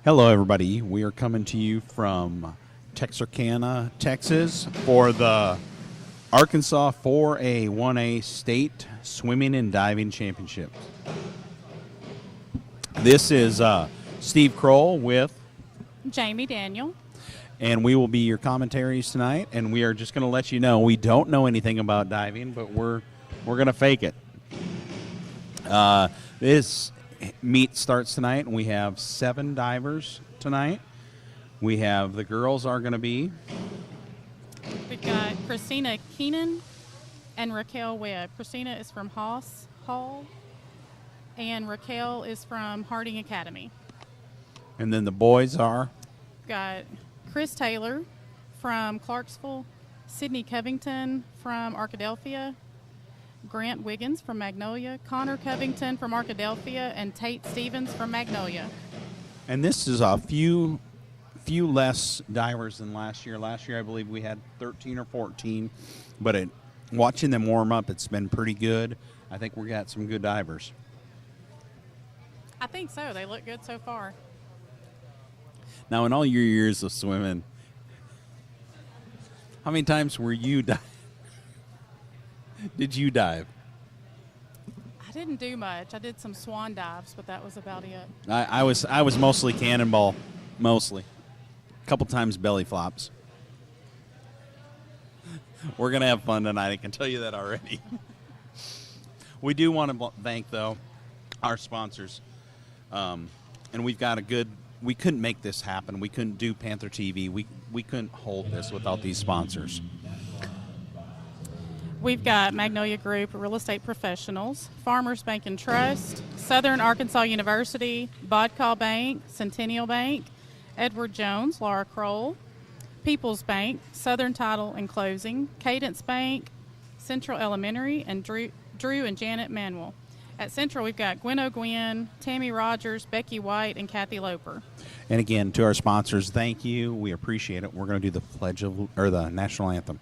Hello, everybody. We are coming to you from Texarkana, Texas for the Arkansas 4A 1A State Swimming and Diving Championships. This is Steve Kroll with Jamie Daniel. And we will be your commentaries tonight. And we are just going to let you know we don't know anything about diving, but we're going to fake it. This meet starts tonight, and we have 7 divers tonight. We have the girls are going to be. We've got Christina Keenan and Raquel Webb. Christina is from Haas Hall, and Raquel is from Harding Academy. And then the boys are. We've got Chris Taylor from Clarksville, Sydney Covington from Arkadelphia, Grant Wiggins from Magnolia, Connor Covington from Arkadelphia, and Tate Stevens from Magnolia. And this is a few less divers than last year. Last year, I believe we had 13 or 14, but watching them warm up, it's been pretty good. I think we got some good divers. I think so. They look good so far. Now, in all your years of swimming, how many times were you did you dive? I didn't do much. I did some swan dives, but that was about it. I was mostly cannonball, mostly. A couple times belly flops. We're going to have fun tonight, I can tell you that already. We do want to thank, though, our sponsors. And we've got we couldn't make this happen. We couldn't do PanthersTV. We couldn't hold this without these sponsors. We've got Magnolia Group Real Estate Professionals, Farmers Bank and Trust, Southern Arkansas University, Bodcall Bank, Centennial Bank, Edward Jones, Laura Kroll, People's Bank, Southern Title and Closing, Cadence Bank, Central Elementary, and Drew and Janet Manuel. At Central, we've got Gwen O'Gwen, Tammy Rogers, Becky White, and Kathy Loper. And again, to our sponsors, thank you. We appreciate it. We're going to do the national anthem.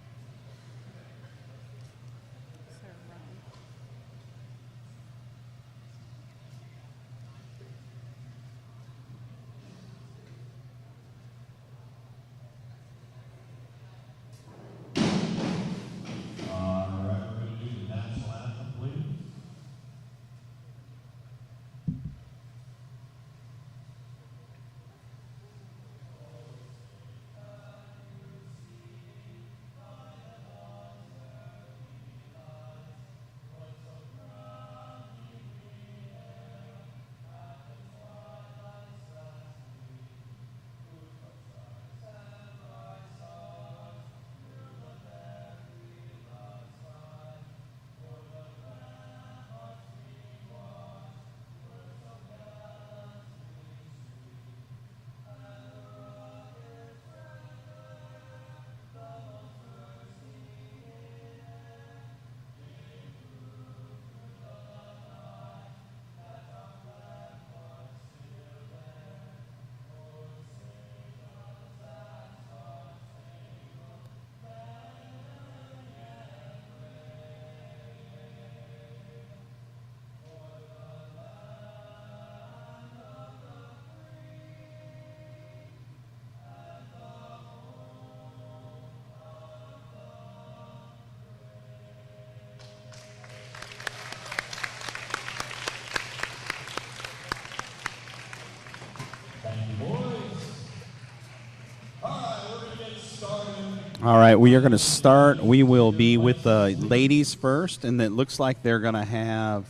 All right, we are going to start. We will be with the ladies first, and it looks like they're going to have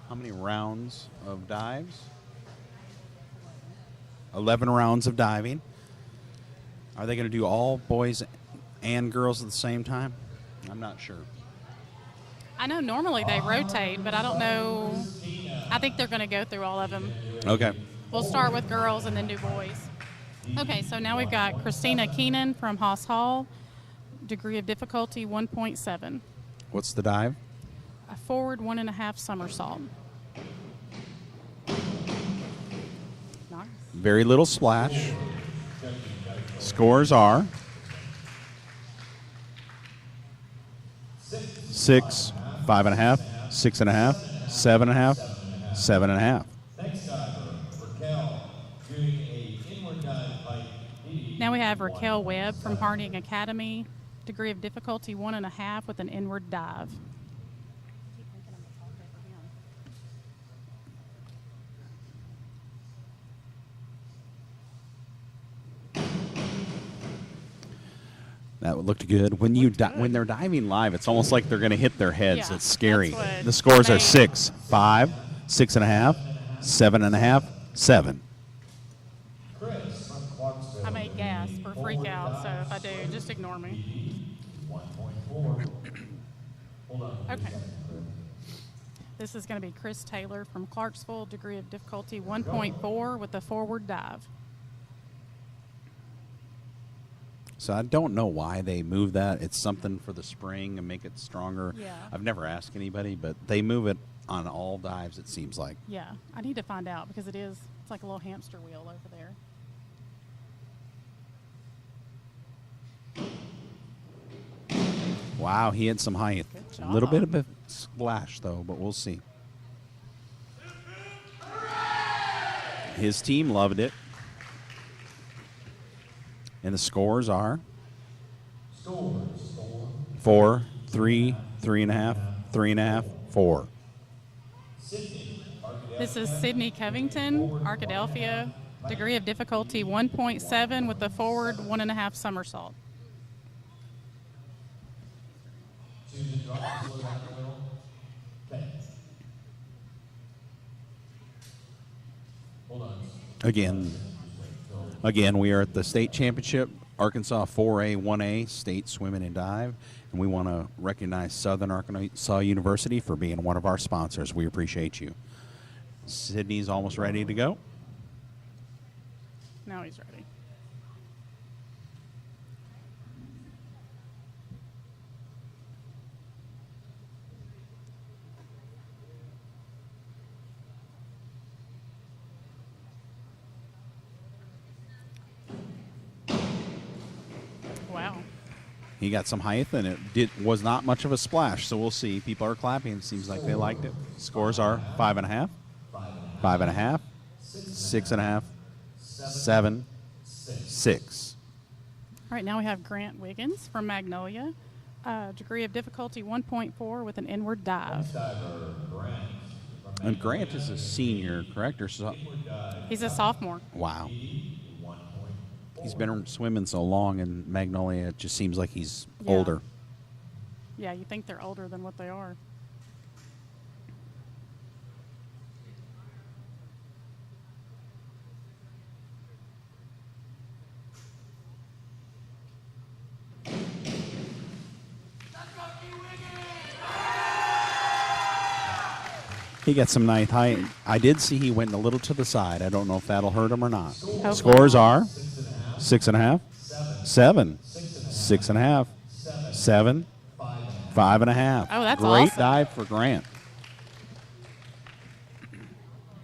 how many rounds of dives? 11 rounds of diving. Are they going to do all boys and girls at the same time? I'm not sure. I know normally they rotate, but I don't know. I think they're going to go through all of them. Okay. We'll start with girls and then do boys. Okay, so now we've got Christina Keenan from Haas Hall. Degree of difficulty 1.7. What's the dive? A forward 1.5 somersault. Nice. Very little splash. Scores are 6, 5.5, 6.5, 7.5, 7.5. Next diver, Raquel, doing a Now we have Raquel Webb from Harding Academy. Degree of difficulty 1.5 with an inward dive. That looked good. When when they're diving live, it's almost like they're going to hit their heads. Yeah, It's scary. that's what The scores are they- 6, 5, 6.5, 7.5, 7. I may gasp or freak out, so if I do, just ignore me. Okay. This is going to be Chris Taylor from Clarksville, degree of difficulty 1.4 with a forward dive. So I don't know why they move that. It's something for the spring and make it stronger. Yeah. I've never asked anybody, but they move it on all dives, it seems like. Yeah, I need to find out because it's like a little hamster wheel over there. Wow, he had some height. Good A little bit job. of a splash, though, but we'll see. His team loved it. And the scores are 4, 3, 3.5, 3.5, 4. This is Sydney Covington, Arkadelphia, degree of difficulty 1.7 with the forward 1.5 somersault. Again, we are at the state championship, Arkansas 4A, 1A, state swimming and dive, and we want to recognize Southern Arkansas University for being one of our sponsors. We appreciate you. Sydney's almost ready to go. Now he's ready. Wow. He got some height, and it was not much of a splash, so we'll see. People are clapping. It seems like they liked it. Scores are 5.5, 5.5, 6.5, 7, 6. All right, now we have Grant Wiggins from Magnolia, degree of difficulty 1.4 with an inward dive. And Grant is a senior, correct? Or He's a sophomore. wow. He's been swimming so long in Magnolia, it just seems like he's Yeah. older. Yeah, you think they're older than what they are. He got some nice height. I did see he went a little to the side. I don't know if that'll hurt him or not. Hopefully. Scores are 6.5, 7, 6.5, 7, 5.5. Oh, that's Great awesome. dive for Grant.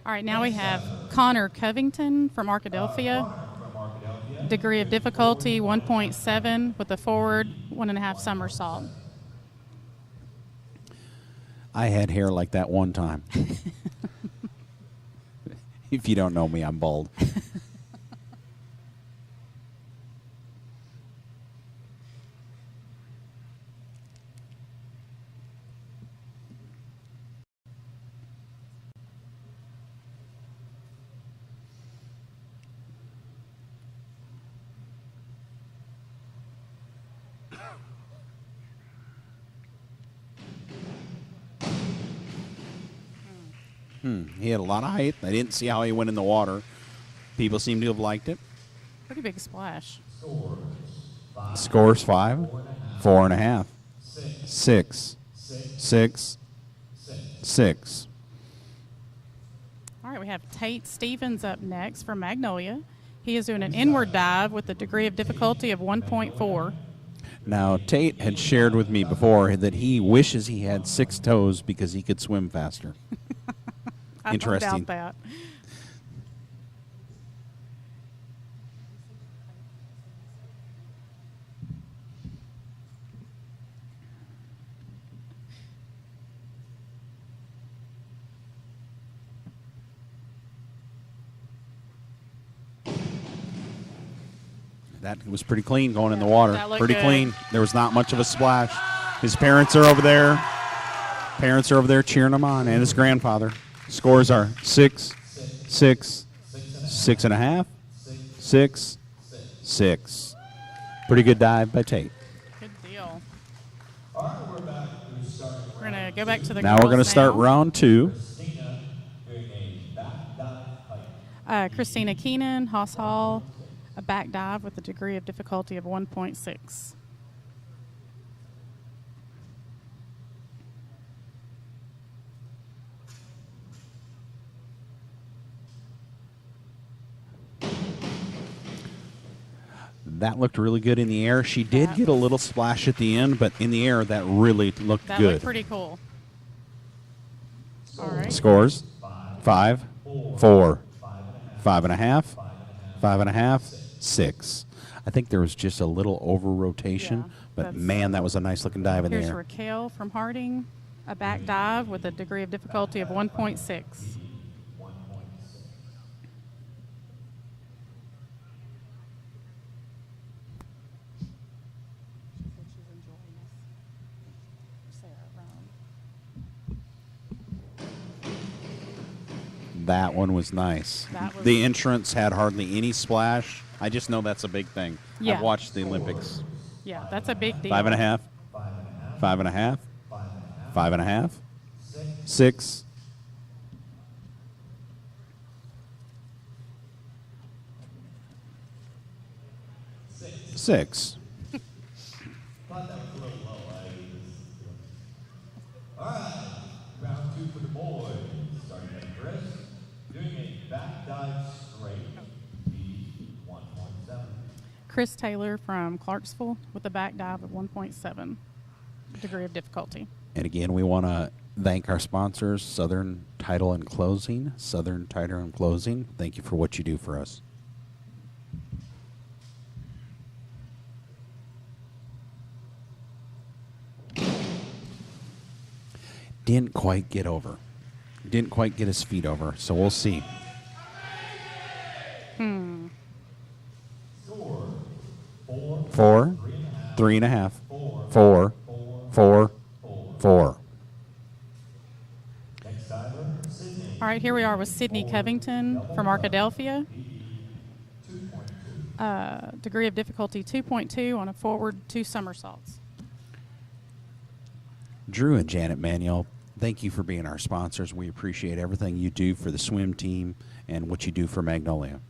All right, now we have Connor Covington from Arkadelphia, degree of difficulty 1.7 with a forward 1.5 somersault. I had hair like that one time. If you don't know me, I'm bald. He had a lot of height. I didn't see how he went in the water. People seem to have liked it. Pretty big splash. Scores 5, 4.5, 6, 6, 6. All right, we have Tate Stevens up next from Magnolia. He is doing an inward dive with a degree of difficulty of 1.4. Now, Tate had shared with me before that he wishes he had 6 toes because he could swim faster. I Interesting. don't doubt that. That was pretty clean going in the water. That looked Pretty good. clean. There was not much of a splash. His parents are over there. Parents are over there cheering him on, and his grandfather. Scores are 6, 6, 6.5, 6, 6. Pretty good dive by Tate. Good deal. We're going to go back to the Now we're going to girls start now. round 2. Christina Keenan, Haas Hall, a back dive with a degree of difficulty of 1.6. That looked really good in the air. She did get a little splash at the end, but in the air, that really looked That good. looked pretty cool. All right. Scores 5, 4, 5.5, 5.5, 6. I think there was just a little over rotation, Yeah, but that's- man, that was a nice looking dive in the Here's air. Raquel from Harding, a back dive with a degree of difficulty of 1.6. That one was nice. That was- The entrance had hardly any splash. I just know that's a big thing. Yeah. I've watched the Olympics. Yeah, that's a big deal. 5.5, 5.5, 5.5, 6. Six. Thought that was a little low. All right, round 2 for the boys. Starting at Chris, doing a back dive straight, B1.7. Chris Taylor from Clarksville with a back dive of 1.7 degree of difficulty. And again, we want to thank our sponsors, Southern Title and Closing. Southern Title and Closing, thank you for what you do for us. Didn't quite get over. Didn't quite get his feet over, so we'll see. Score 4, 3.5, 4, 4, 4. Next diver, Sydney, All right, here we are with Sydney Covington from Arkadelphia. Degree of difficulty 2.2 on a forward 2 somersaults. Drew and Janet Manuel, thank you for being our sponsors. We appreciate everything you do for the swim team and what you do for Magnolia.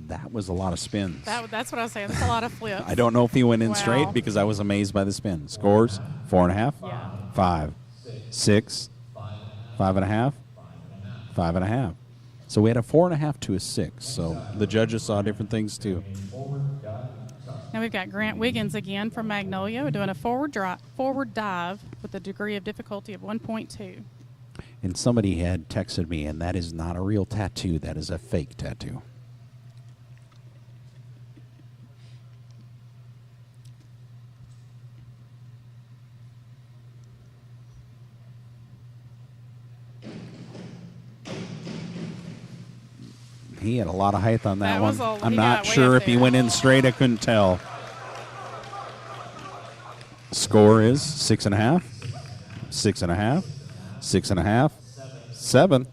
That was a lot of spins. That's what I was saying. That's a lot of flips. I don't know if he went in Wow. straight because I was amazed by the spin. Scores 4.5, Yeah. 5, 6, 5.5, 5.5. So we had a 4.5 to a 6. So the judges saw different things too. Now we've got Grant Wiggins again from Magnolia. We're doing a forward dive with a degree of difficulty of 1.2. And somebody had texted me, and that is not a real tattoo. That is a fake tattoo. He had a lot of height on that That one. was all- I'm he not got way sure up if he there. went in straight. I couldn't tell. Score is 6.5, 6.5, 6.5, 7,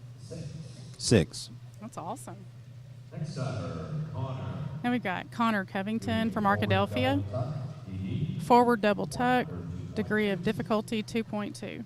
6. That's awesome. next diver, Connor, Now we've got Connor Covington from Arkadelphia. Forward double tuck, degree of difficulty 2.2.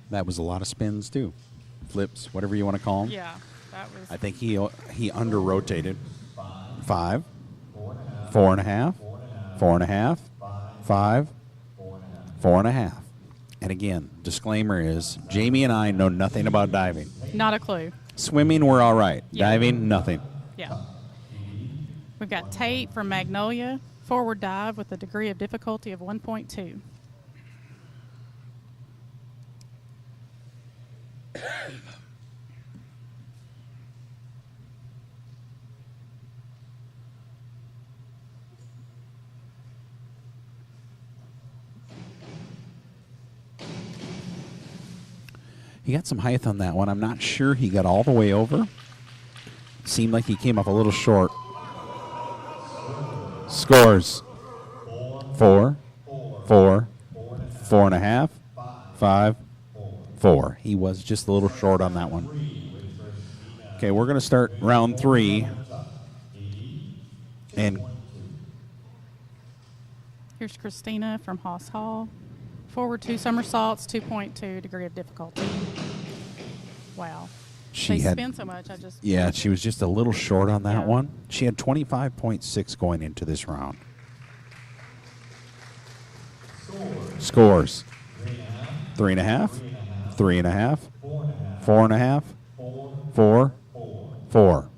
That was a lot of spins, too. Flips, whatever you want to call them. Yeah, that was. I think he under-rotated. 5, 4.5, 4.5, 5, 4.5. And again, disclaimer is Jamie and I know nothing about diving. Not a clue. Swimming, we're all right. Yeah. Diving, nothing. Yeah. We've got Tate from Magnolia, forward dive with a degree of difficulty of 1.2. He got some height on that one. I'm not sure he got all the way over. Seemed like he came up a little short. Scores. 4, 4, 4.5, 5, 4. He was just a little short on that one. Okay, we're going to start round 3. And Here's Christina from Haas Hall. Forward 2 somersaults, 2.2 degree of difficulty. Wow. she They had spin so much, I just. Yeah, she was just a little short on that Yeah. one. She had 25.6 going into this round. Scores. 3.5, 3.5, 4.5, 4, 4.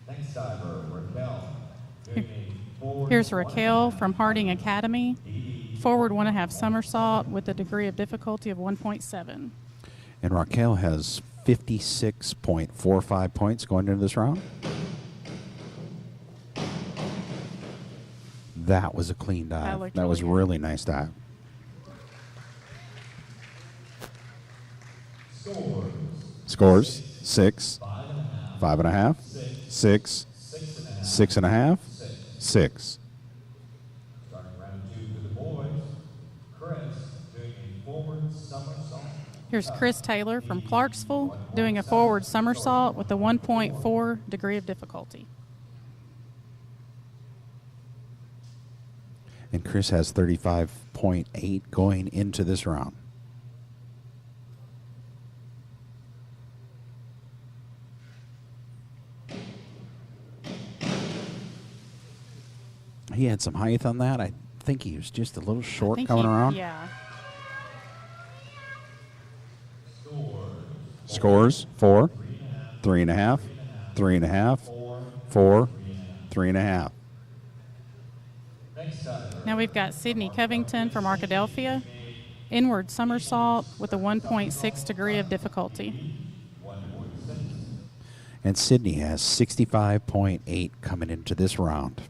Next diver, Raquel. Doing a forward Here's Raquel from Harding Academy. Forward 1.5 somersault with a degree of difficulty of 1.7. And Raquel has 56.45 points going into this round. That was a clean dive. looked That was really good. really nice dive. Scores 6, 5.5, 6, 6.5, 6. Starting round 2 for the boys. Chris doing a forward somersault. Here's Chris Taylor from Clarksville doing a forward somersault with a 1.4 degree of difficulty. And Chris has 35.8 going into this round. He had some height on that. I think he was just a little I short think coming around. Yeah. Scores 4, 3.5, 3.5, 4, 3.5. Next diver, Now we've got Sydney Covington from Arkadelphia. Inward somersault with a 1.6 degree of difficulty. And Sydney has 65.8 coming into this round.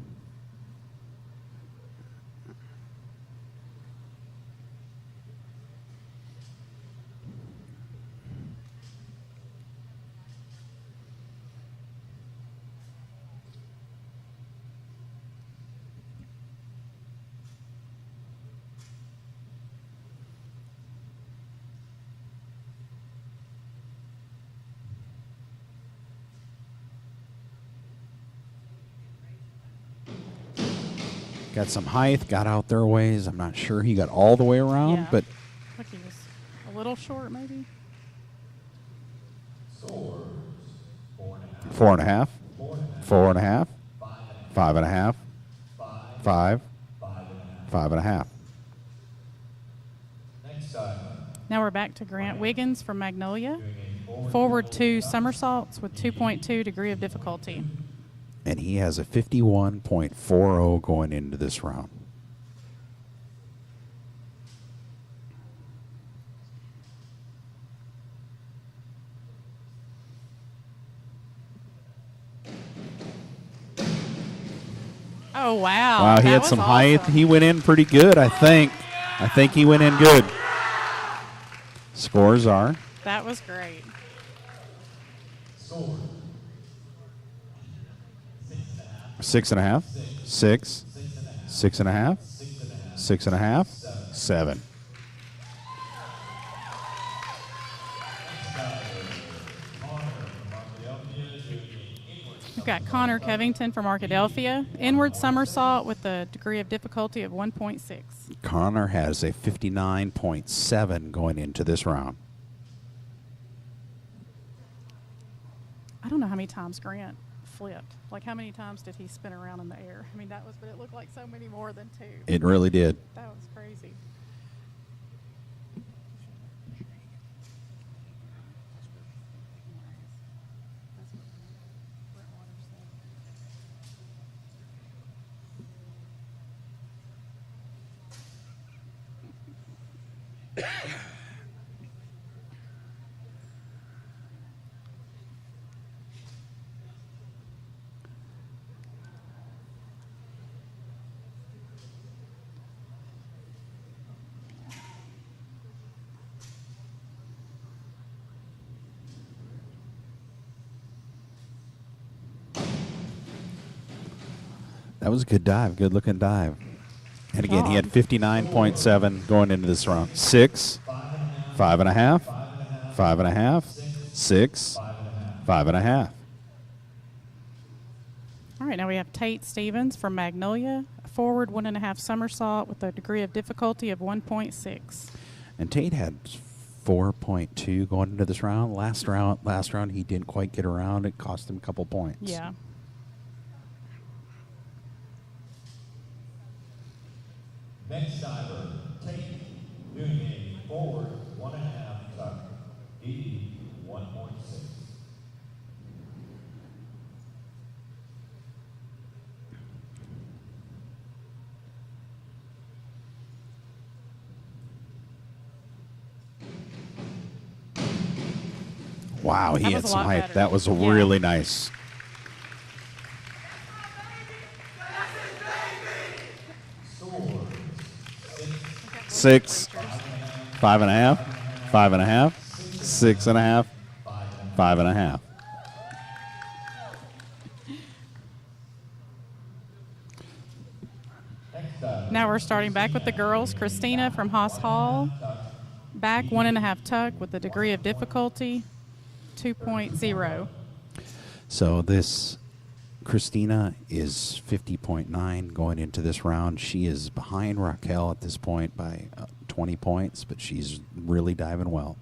Got some height, got out their ways. I'm not sure he got all the way around, Yeah. but Look, he was a little short, maybe. 4.5, 4.5, 5.5, 5, 5.5. next diver, Now we're back to Grant Wiggins from Magnolia. Forward 2 somersaults with 2.2 degree of difficulty. And he has a 51.40 going into this round. Oh, wow. Wow, he That had was some height. awesome. He went in pretty good, I think. I think he went in good. Scores are That was great. sword, 6.5, 6, 6.5, 6.5, 7. We've got Connor Covington from Arkadelphia. Inward somersault with a degree of difficulty of 1.6. Connor has a 59.7 going into this round. I don't know how many times Grant flipped. Like, how many times did he spin around in the air? I mean, but it looked like so many more than 2. It really did. That was crazy. That was a good dive, good looking dive. And again, he had 59.7 going into this round. 6, 5.5, 5.5, 6, 5.5. All right, now we have Tate Stevens from Magnolia. A forward 1.5 somersault with a degree of difficulty of 1.6. And Tate had 4.2 going into this round. Last round, he didn't quite get around. It cost him a couple points. Yeah. Next diver, Tate, doing a forward 1.5 tuck, 81.6. Wow, he That had was a some lot height. better. That was Yeah. really nice. Six, 5.5, 5.5, 6.5, 5.5. Now we're starting back with the girls. Christina from Haas Hall. Back 1.5 tuck with a degree of difficulty 2.0. So this Christina is 50.9 going into this round. She is behind Raquel at this point by 20 points, but she's really diving well.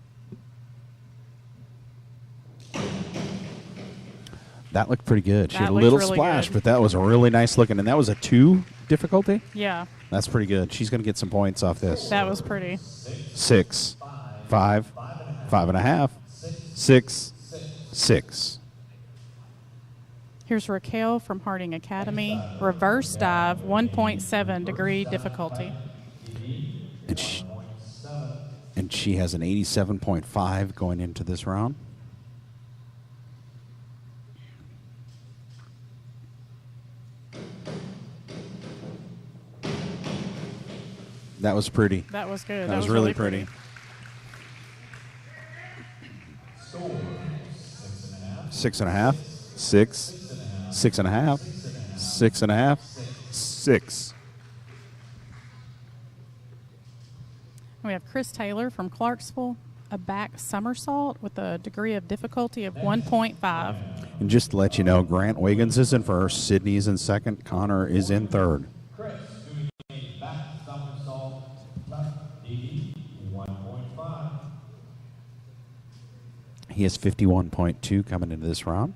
That looked pretty good. She That had a looked little really splash, good. but that was a really nice looking. And that was a 2 difficulty? Yeah, That's pretty good. She's going to get some points off this. that was pretty. 6, 5, 5.5, 6, 6. Here's Raquel from Harding Academy. Reverse dive, 1.7 degree difficulty. And she has an 87.5 going into this round. That was pretty. That was good. That was really pretty. Score, 6.5. 6.5, 6, 6.5, 6.5, 6. We have Chris Taylor from Clarksville. A back somersault with a degree of difficulty of 1.5. And just to let you know, Grant Wiggins is in first, Sydney's in second, Connor is in third. Chris, doing a back somersault, tuck, 81.5. He has 51.2 coming into this round.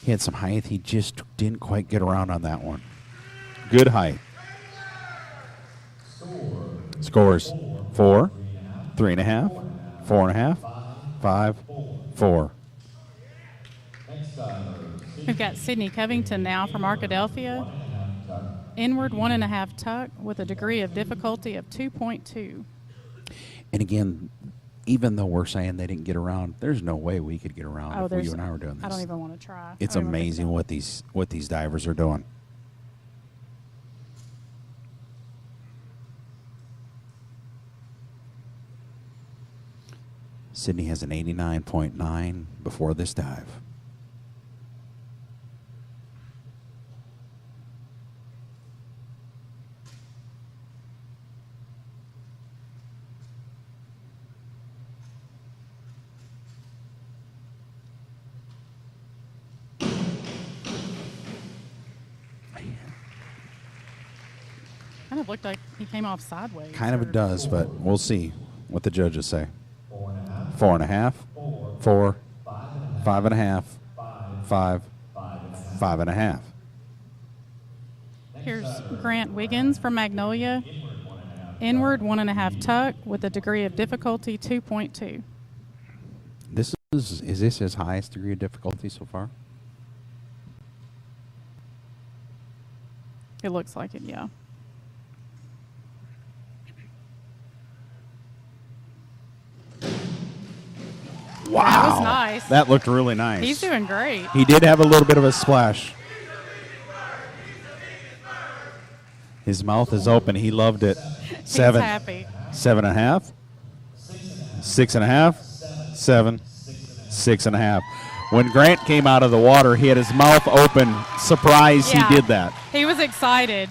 He had some height. He just didn't quite get around on that one. Good height. Scores 4, 3.5, 4.5, 5, 4. We've got Sydney Covington now from Arkadelphia. Inward 1.5 tuck with a degree of difficulty of 2.2. And again, even though we're saying they didn't get around, there's no way we could get around if there's- you and I were doing this. I don't even want to try. It's I don't even amazing think what these divers are doing. Sydney has an 89.9 before this dive. Kind of looked like he came off sideways. Kind of or- it does, but we'll see what the judges say. 4.5. 4.5, 4, 5.5, 5, 5.5. Here's Grant Wiggins from Magnolia. Inward 1.5 tuck with a degree of difficulty 2.2. This is this his highest degree of difficulty so far? It looks like it, yeah. Wow. That was nice. That looked really nice. He's doing great. He did have a little bit of a splash. His mouth is open. He loved it. 7. He's happy. 7.5. 6.5. 7. 6.5. When Grant came out of the water, he had his mouth open. Surprised Yeah. he did that. He was excited.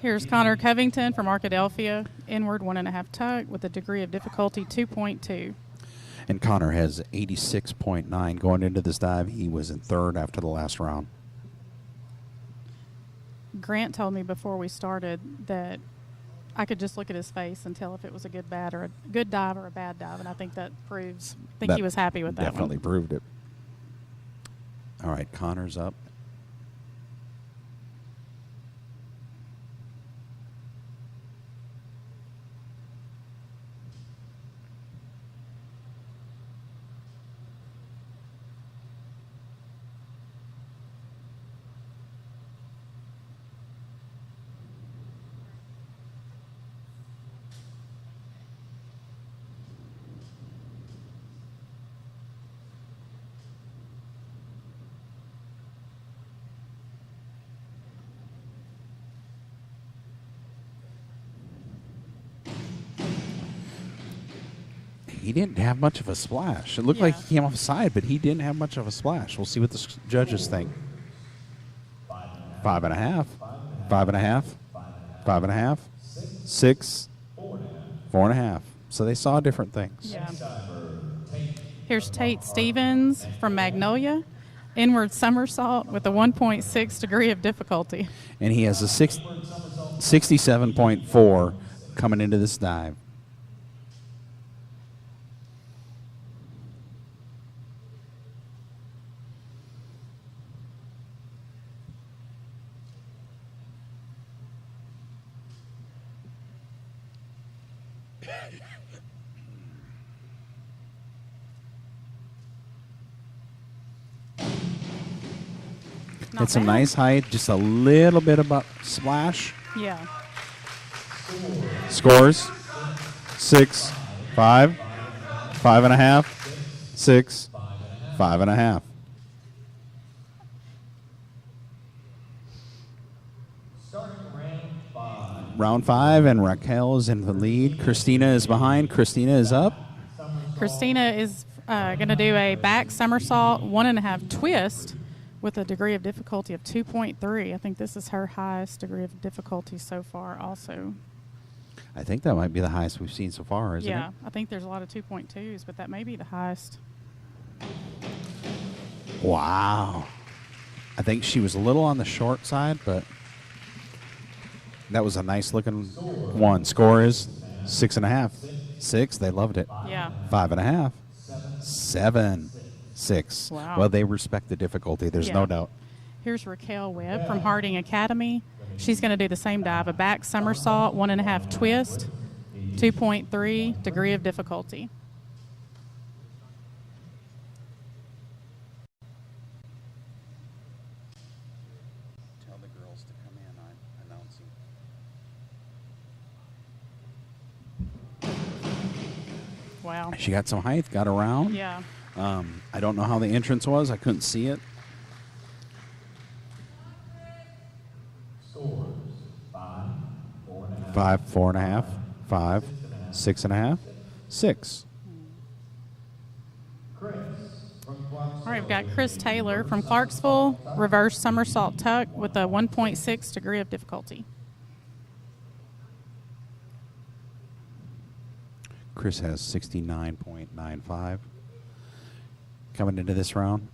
Here's Connor Covington from Arkadelphia. Inward 1.5 tuck with a degree of difficulty 2.2. And Connor has 86.9 going into this dive. He was in third after the last round. Grant told me before we started that I could just look at his face and tell if it was a good dive or a bad dive, and I think that proves. I think That he was happy with that definitely one. proved it. All right, Connor's up. He didn't have much of a splash. It looked like Yeah. he came off the side, but he didn't have much of a splash. We'll see what the judges think. 5.5, 5.5, 5.5, 6, 4.5. So they saw different things. Yeah. Here's Tate Stevens from Magnolia. Inward somersault with a 1.6 degree of difficulty. And he has a 67.4 coming into this dive. Not It's a bad. nice height, just a little bit of a splash. Yeah. Scores 6, 5, 5.5, 6, 5.5. Starting round 5. Round 5, and Raquel is in the lead. Christina is behind. Christina is up. Christina is going to do a back somersault 1.5 twist with a degree of difficulty of 2.3. I think this is her highest degree of difficulty so far also. I think that might be the highest we've seen so far, isn't Yeah, it? I think there's a lot of 2.2s, but that may be the highest. Wow. I think she was a little on the short side, but that was a nice looking one. Score is 6.5. 6, they loved it. Yeah. 5.5. 7. 6. Wow. Well, they respect the difficulty. There's Yeah. no doubt. Here's Raquel Webb from Harding Academy. She's going to do the same dive, a back somersault, 1.5 twist, 2.3 degree of difficulty. Tell the girls to come in. I'm announcing. Wow. She got some height, got around. Yeah. I don't know how the entrance was. I couldn't see it. Scores 5, 4.5. 5, 4.5, 5, 6.5, 6. Chris from All Clarksville. right, we've got Chris Taylor from Clarksville, reverse somersault tuck with a 1.6 degree of difficulty. Chris has 69.95 coming into this round.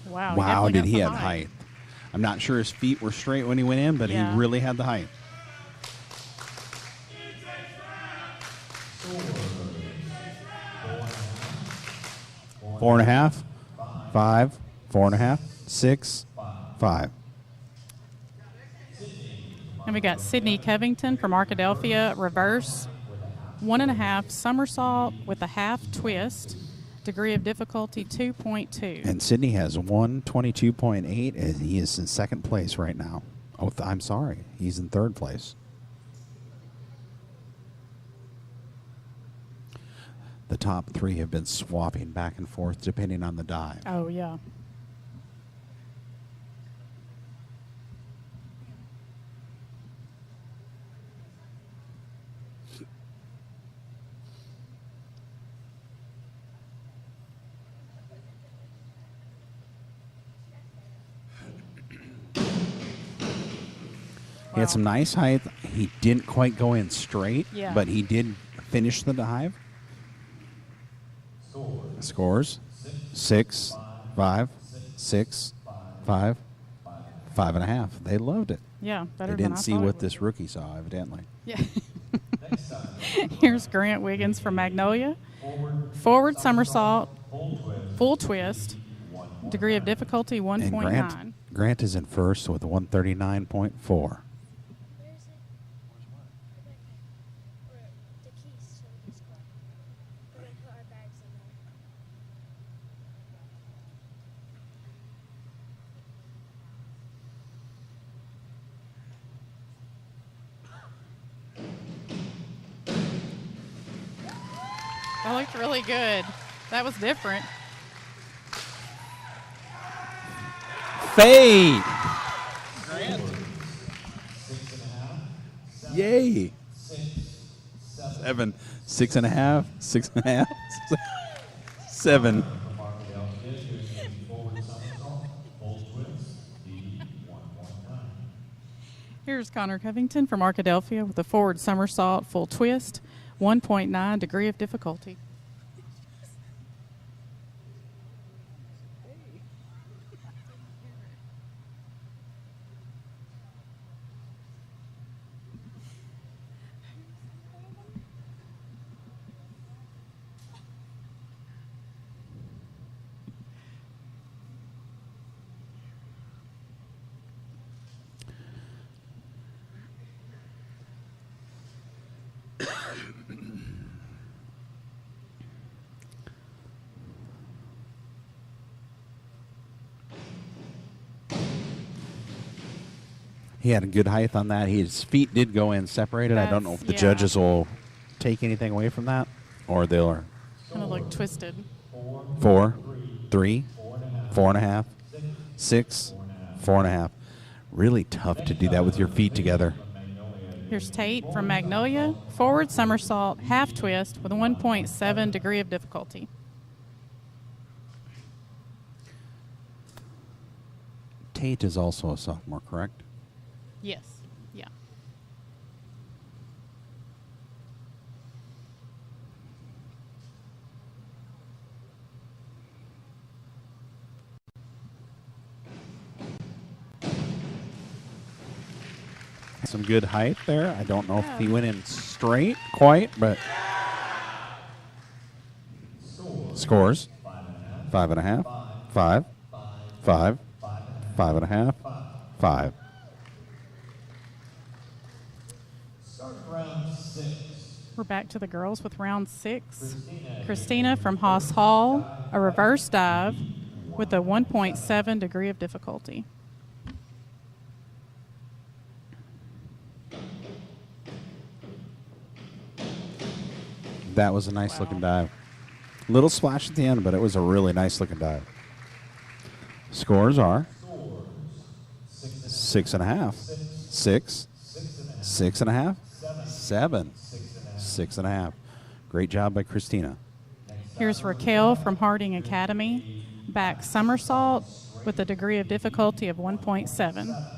Wow, Wow, definitely did got he some have height. I'm not sure his feet were straight when he went in, but Yeah. he really had the height. Four and a half, 5, 4.5, 6, 5. And we got Sydney Covington from Arkadelphia, reverse, 1.5 somersault with a half twist, degree of difficulty 2.2. And Sydney has 122.8, and he is in second place right now. Oh, I'm sorry. He's in third place. The top three have been swapping back and forth depending on the dive. Oh, yeah. He had Wow. some nice height. He didn't quite go in straight, Yeah. but he did finish the dive. Scores 6, 5, 6, 5, 5.5. They loved it. Yeah, better They than didn't I see thought it what would. this rookie saw, evidently. Yeah. Here's Grant Wiggins from Magnolia. Forward somersault, full twist, degree of difficulty And 1.9. Grant is in first with 139.4. Where is it? Or the keys to this car. We're gonna put our bags in there. That looked really good. That was different. Fade! Yay! 7, 6.5, 6.5, 7. Here's Connor Covington from Arkadelphia with a forward somersault, full twist, 1.9 degree of difficulty. He had a good height on that. His feet did go in separated. I don't know if the Yeah. judges will take anything away from that, or they'll Kind of look twisted. 4, 3, 4.5, 6, 4.5. Really tough to do that with your feet together. Here's Tate from Magnolia, forward somersault, half twist with a 1.7 degree of difficulty. Tate is also a sophomore, correct? Yes. Yeah. Some good height there. I don't know if he went in straight quite, but scores 5.5, 5, 5, 5.5, 5. Starting round 6. We're back to the girls with round 6. Christina from Haas Hall, a reverse dive with a 1.7 degree of difficulty. That was a nice looking dive. Little splash at the end, but it was a really nice looking dive. Scores are 6.5, 6, 6.5, 7, 6.5. Great job by Christina. Here's Raquel from Harding Academy. Back somersault with a degree of difficulty of 1.7.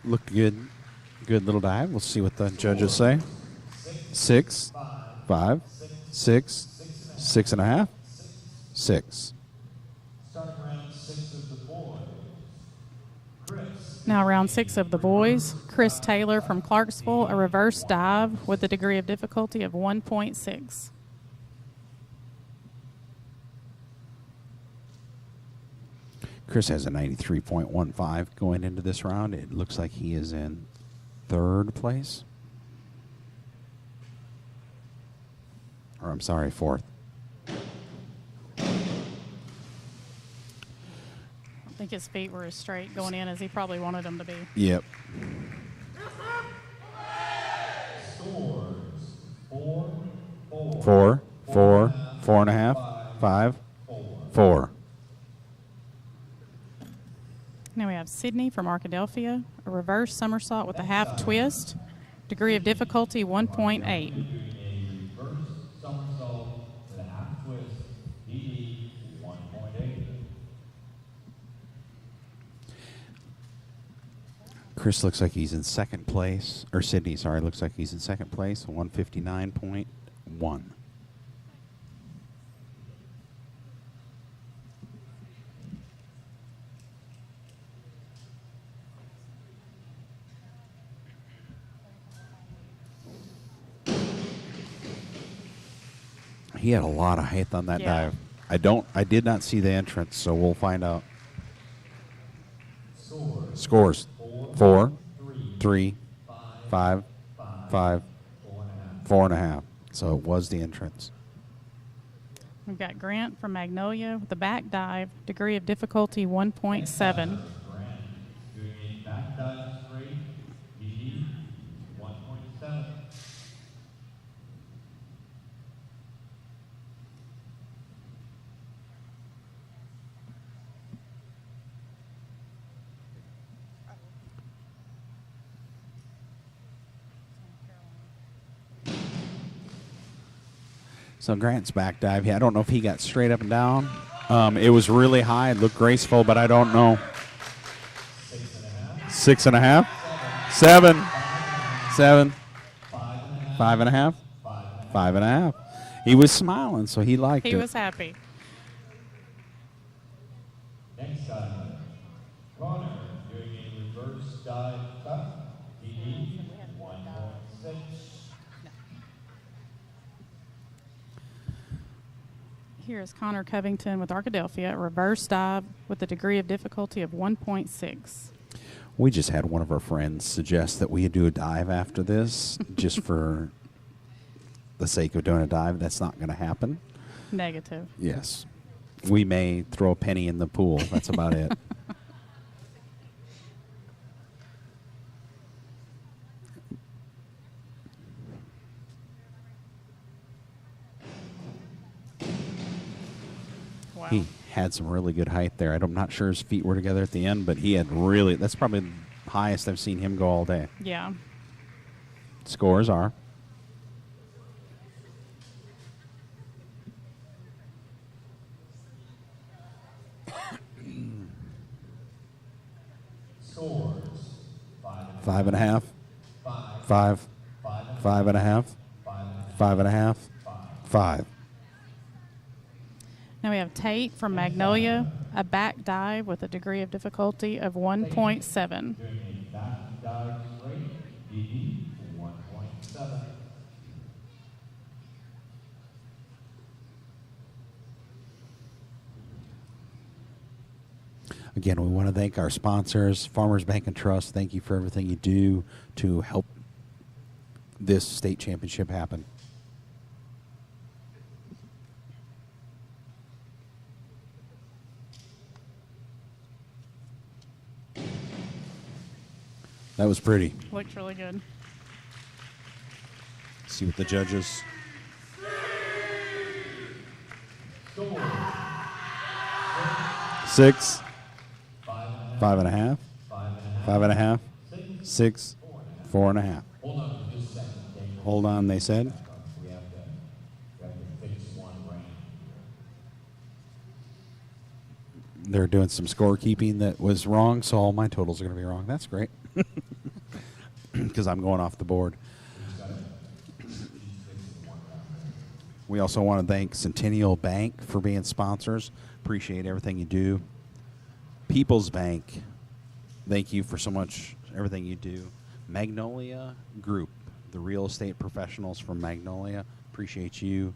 Looked good. Good little dive. We'll see what the judges say. 6, 5, 6, 6.5, 6. Starting round 6 of the boys. Chris. Now round 6 of the boys. Chris Taylor from Clarksville, a reverse dive with a degree of difficulty of 1.6. Chris has a 93.15 going into this round. It looks like he is in 3rd place. Or I'm sorry, 4th. I think his feet were as straight going in as he probably wanted them to be. Yep. Scores 4, 4, 4, 4, 4.5, 5, 4. Now we have Sydney from Arkadelphia, a reverse somersault with a half twist, degree of difficulty 1.8. doing a reverse somersault with a half twist, DD 1.8. Chris looks like he's in 2nd place. Or Sydney, sorry, looks like he's in 2nd place, 159.1. He had a lot of height on that Yeah. dive. I did not see the entrance, so we'll find out. Scores Scores 4, 3, 5, 5, 4.5. So it was the entrance. We've got Grant from Magnolia with a back dive, degree of difficulty 1.7. Grant doing a back dive straight, DD 1.7. So Grant's back dive. Yeah, I don't know if he got straight up and down. It was really high. It looked graceful, but I don't know. 6.5, 7, 7, 5.5, 5.5. He was smiling, so he liked it. He was happy. Next time, Connor doing a reverse dive cut, DD 1.6. Here is Connor Covington with Arkadelphia, a reverse dive with a degree of difficulty of 1.6. We just had one of our friends suggest that we do a dive after this, just for the sake of doing a dive. That's not going to happen. Negative. Yes. We may throw a penny in the pool. That's about it. Wow. He had some really good height there. I'm not sure his feet were together at the end, but he had really, that's probably the highest I've seen him go all day. Yeah. Scores are Scores 5.5, 5, 5.5, 5.5, 5. Now we have Tate from Magnolia, a back dive with a degree of difficulty of 1.7. doing a back dive straight, DD 1.7. Again, we want to thank our sponsors, Farmers Bank and Trust. Thank you for everything you do to help this state championship happen. That was pretty. Looked really good. See what the judges. Six, 5.5, 5.5, 6, 4.5. Hold on, they said. We have to fix one round. They're doing some scorekeeping that was wrong, so all my totals are going to be wrong. That's great. Because I'm going off the board. We also want to thank Centennial Bank for being sponsors. Appreciate everything you do. People's Bank, thank you for so much, everything you do. Magnolia Group, the real estate professionals from Magnolia, appreciate you.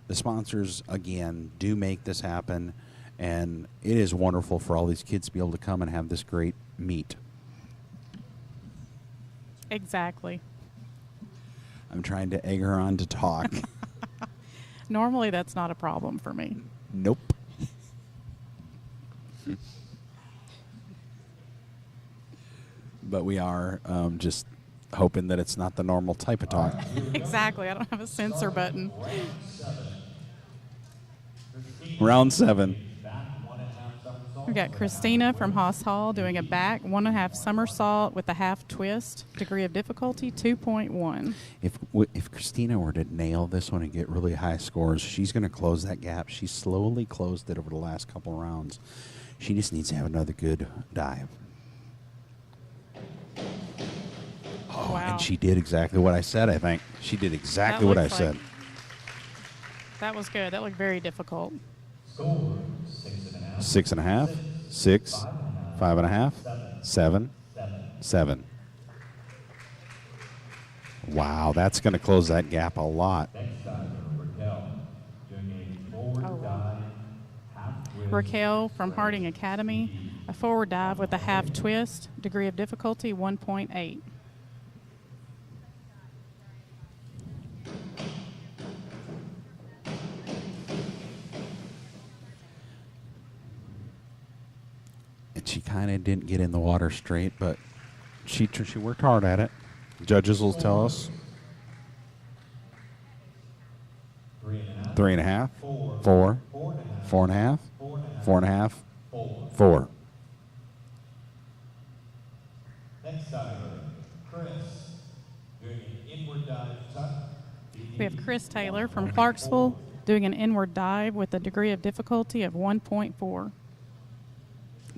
The sponsors, again, do make this happen, and it is wonderful for all these kids to be able to come and have this great meet. Exactly. I'm trying to egg her on to talk. Normally, that's not a problem for me. Nope. But we are just hoping that it's not the normal type of talk. Exactly. I don't have a censor button. Round 7. We've got Christina from Haas Hall doing a back 1.5 somersault with a half twist. Degree of difficulty 2.1. If Christina were to nail this one and get really high scores, she's going to close that gap. She slowly closed it over the last couple rounds. She just needs to have another good dive. Oh, Wow. and she did exactly what I said, I think. She did exactly That what I looks said. like- That was good. That looked very difficult. Score 6.5. 6.5, 6, 5.5, 7, 7. Wow, that's going to close that gap a lot. Next diver, Raquel, doing a forward Oh, wow. dive, half twist. Raquel from Harding Academy, a forward dive with a half twist. Degree of difficulty 1.8. And she kind of didn't get in the water straight, but she worked hard at it. Judges will tell us. 3.5. 3.5, 4, 4.5, 4.5, 4. Next diver, Chris, doing an inward dive tuck. We have Chris Taylor from Clarksville doing an inward dive with a degree of difficulty of 1.4.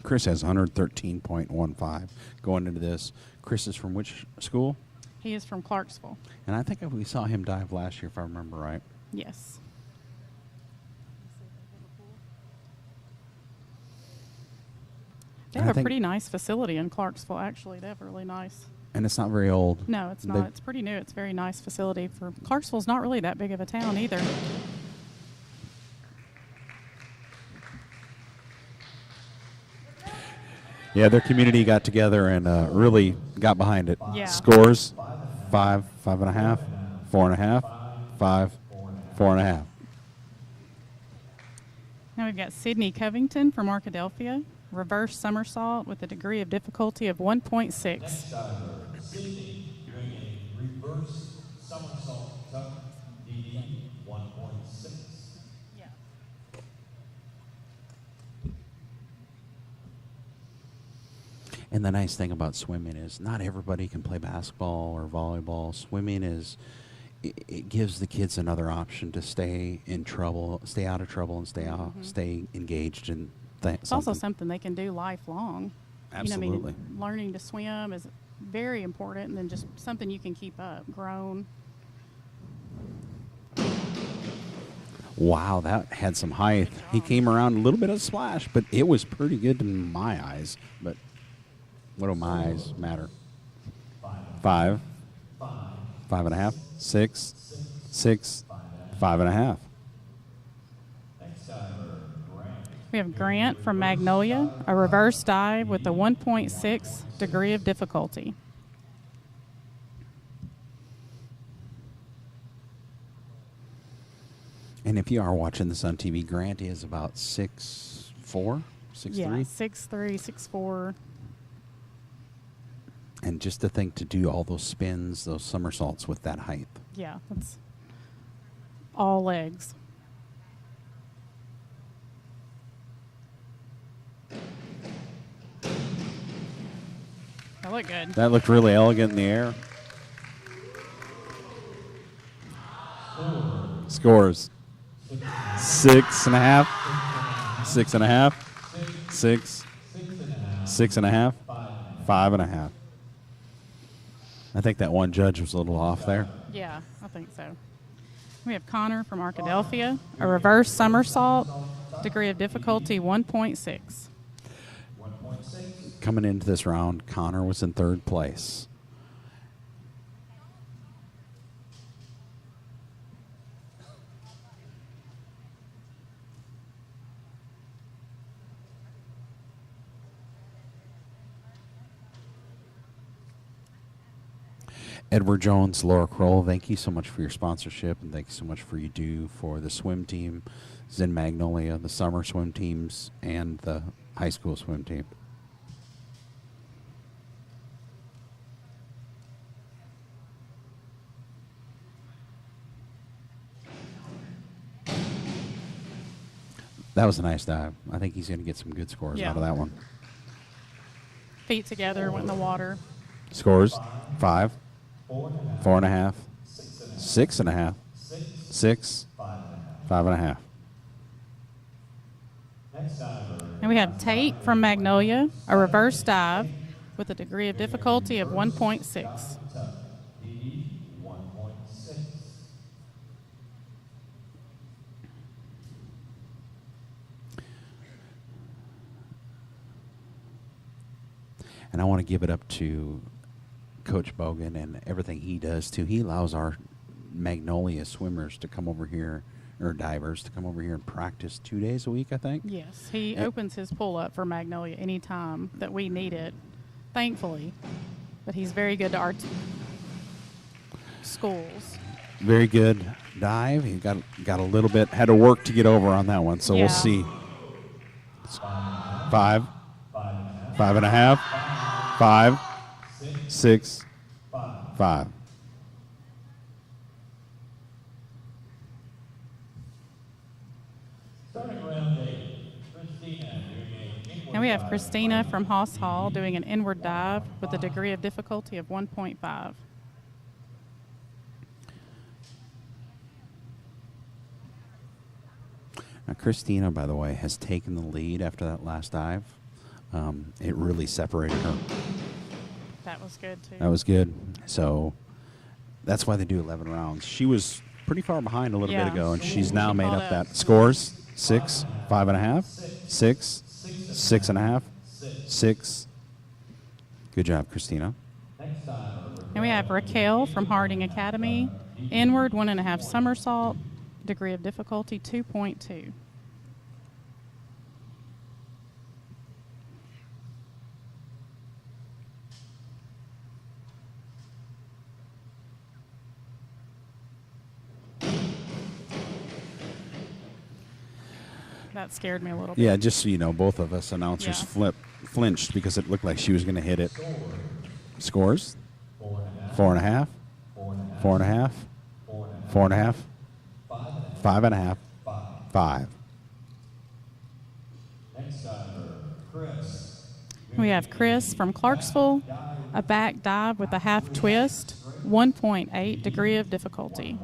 Chris has 113.15 going into this. Chris is from which school? He is from Clarksville. And I think we saw him dive last year, if I remember right. Yes. They And I have a think- pretty nice facility in Clarksville, actually. They have a really nice. And it's not very old. No, it's They- not. It's pretty new. It's a very nice facility. For Clarksville's not really that big of a town either. Yeah, their community got together and really got behind it. Yeah. Scores 5, 5.5, 4.5, 5, 4.5. Now we've got Sydney Covington from Arkadelphia, reverse somersault with a degree of difficulty of 1.6. Next diver, Sydney, doing a reverse somersault tuck, DD 1.6. And the nice thing about swimming is not everybody can play basketball or volleyball. Swimming is, it gives the kids another option to stay in trouble, stay out of trouble, and stay engaged in things. It's also something they can do lifelong. Absolutely. You know, I mean, learning to swim is very important, and then just something you can keep up, grown. Wow, that had some height. He came around a little bit of a splash, but it was pretty good in my eyes. But what do my eyes matter? 5, 5.5, 6, 6, 5.5. Next diver, Grant, We have Grant from Magnolia, a reverse dive with a 1.6 degree of difficulty. And if you are watching this on TV, Grant is about 6'4", 6'3". Yeah, 6'3", 6'4". And just to think to do all those spins, those somersaults with that height. Yeah, that's all legs. That looked good. That looked really elegant in the air. Scores. 6.5. 6.5. 6. 6.5. 5.5. I think that one judge was a little off there. Yeah, I think so. We have Connor from Arkadelphia, a reverse somersault, degree of difficulty 1.6. Coming into this round, Connor was in third place. Edward Jones, Laura Kroll, thank you so much for your sponsorship, and thank you so much for you do for the swim team, Zen Magnolia, the summer swim teams, and the high school swim team. That was a nice dive. I think he's going to get some good scores out of that one. Feet together, went in the water. Scores 5, 4.5, 6.5, 6, 5.5. And we have Tate from Magnolia, a reverse dive with a degree of difficulty of 1.6. And I want to give it up to Coach Bogan and everything he does, too. He allows our Magnolia swimmers to come over here, or divers, to come over here and practice 2 days a week, I think. Yes, he opens his pool up for Magnolia anytime that we need it, thankfully. But he's very good to our schools. Very good dive. He got a little bit, had to work to get over on that one, so we'll see. 5, 5.5, 5, 6, 5. And we have Christina from Haas Hall doing an inward dive with a degree of difficulty of 1.5. Now, Christina, by the way, has taken the lead after that last dive. It really separated her. That was good, too. That was good. So that's why they do 11 rounds. She was pretty far behind a little bit ago, and she's now made up that. Scores 6, 5.5, 6, 6.5, 6. Good job, Christina. And we have Raquel from Harding Academy, inward 1.5 somersault, degree of difficulty 2.2. That scared me a little bit. Yeah, just so you know, both of us announcers flinched because it looked like she was going to hit it. Scores 4.5, 4.5, 4.5, 5.5, 5. We have Chris from Clarksville, a back dive with a half twist, 1.8 degree of difficulty.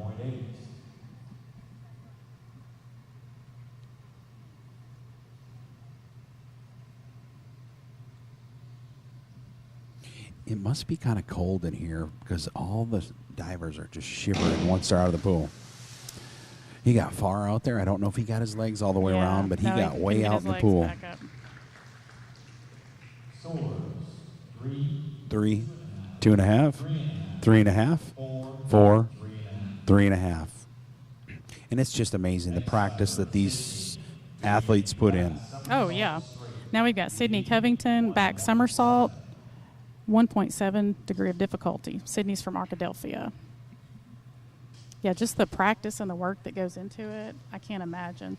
It must be kind of cold in here because all the divers are just shivering once they're out of the pool. He got far out there. I don't know if he got his legs all the way around, but he got way out in the pool. 3, 2.5, 3.5, 4, 3.5. And it's just amazing the practice that these athletes put in. Oh, yeah. Now we've got Sydney Covington, back somersault, 1.7 degree of difficulty. Sydney's from Arkadelphia. Yeah, just the practice and the work that goes into it, I can't imagine.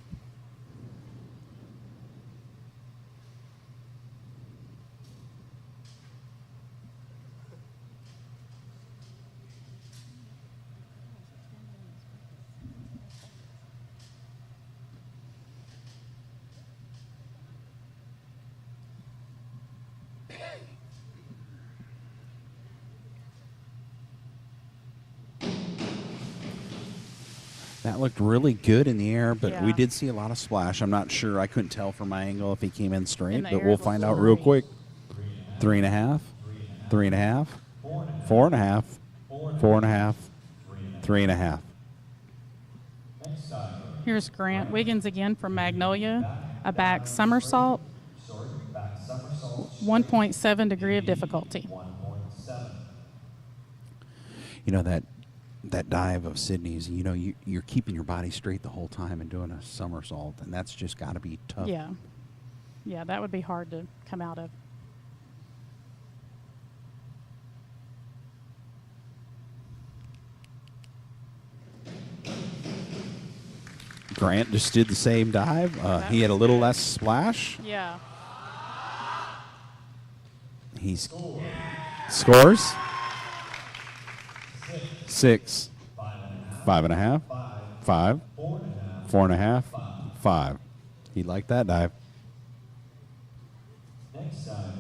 That looked really good in the air, but we Yeah. did see a lot of splash. I'm not sure. I couldn't tell from my angle if he came in straight, In the but air, we'll it find looked out real great. quick. 3.5, 3.5, 4.5, 4.5, 3.5. Next diver. Here's Grant Wiggins again from Magnolia. A back somersault, Back somersault. 1.7 degree of difficulty. 1.7. You know, that dive of Sydney's, you know, you're keeping your body straight the whole time and doing a somersault, and that's just got to be tough. Yeah. Yeah, that would be hard to come out of. Grant just did the same dive. He had a little less splash. Yeah. He scores 6, 5.5, 5, 4.5, 5. He liked that dive. Next diver.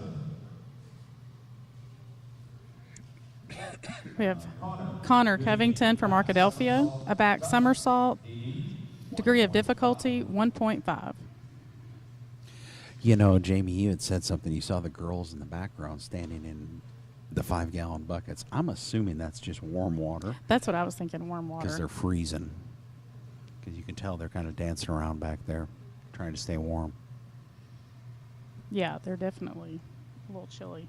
We have Connor Covington from Arkadelphia. A back somersault, degree of difficulty, 1.5. You know, Jamie, you had said something. You saw the girls in the background standing in the 5-gallon buckets. I'm assuming that's just warm water That's what I was thinking, warm because water. they're freezing. Because you can tell they're kind of dancing around back there, trying to stay warm. Yeah, they're definitely a little chilly.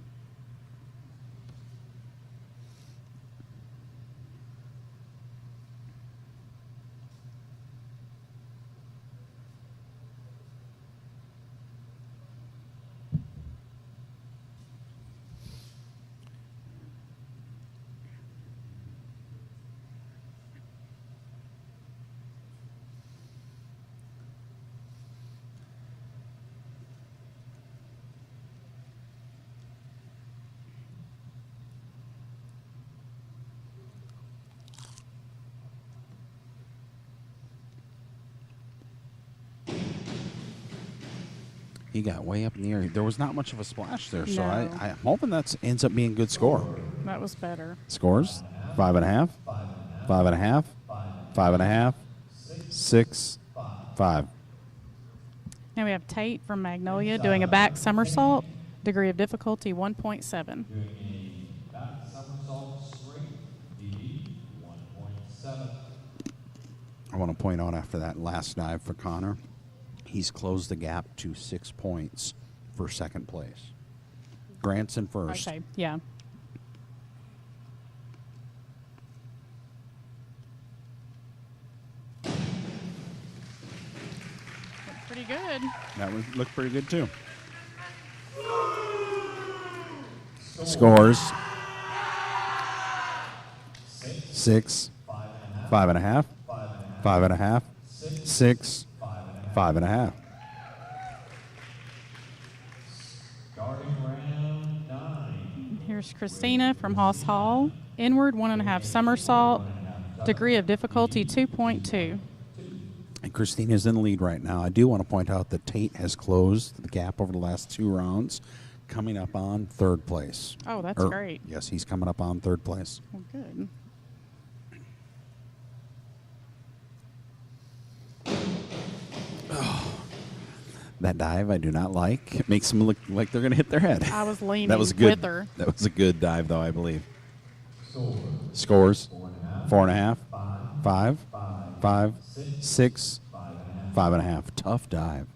He got way up in the air. There was not much of a splash there, so No. I'm hoping that ends up being a good score. That was better. Scores 5.5, 5.5, 5.5, 6, 5. Now we have Tate from Magnolia doing a back somersault, degree of difficulty, 1.7. Doing a back somersault straight. DD 1.7. I want to point out after that last dive for Connor, he's closed the gap to 6 points for second place. Grant's in first. Okay, yeah. Looked pretty good. That one looked pretty good too. Scores 6, 5.5, 5.5, 6, 5.5. Starting round 9. Here's Christina from Hoss Hall. Inward 1.5 somersault, degree of difficulty 2.2. And Christina's in the lead right now. I do want to point out that Tate has closed the gap over the last 2 rounds, coming up on third place. Oh, that's great. Yes, he's coming up on third place. Well, good. That dive I do not like. It makes them look like they're going to hit their head. I was leaning That was a good. with her. That was a good dive, though, I believe. Score. Scores 4.5. 4.5, 5, 5. 5, 6, 5.5. 5.5. Tough dive.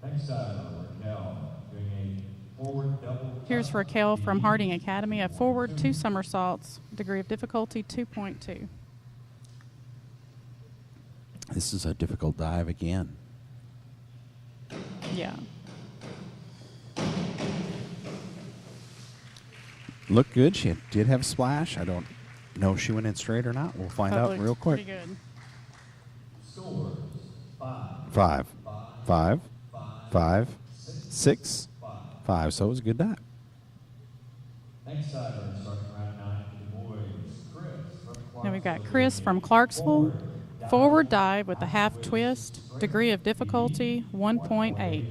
Next diver, Raquel. Doing a forward double. Here's Raquel from Harding Academy. A forward 2 somersaults, degree of difficulty 2.2. This is a difficult dive again. Yeah. Looked good. She did have a splash. I don't know if she went in straight or not. We'll find That out looked real quick. Pretty good. Scores 5, 5, 5, 6, 5. So it was a good dive. Next diver starting round 9 for the boys. Chris from Now we've got Chris from Clarksville. Forward dive with a half twist. Degree of difficulty 1.8.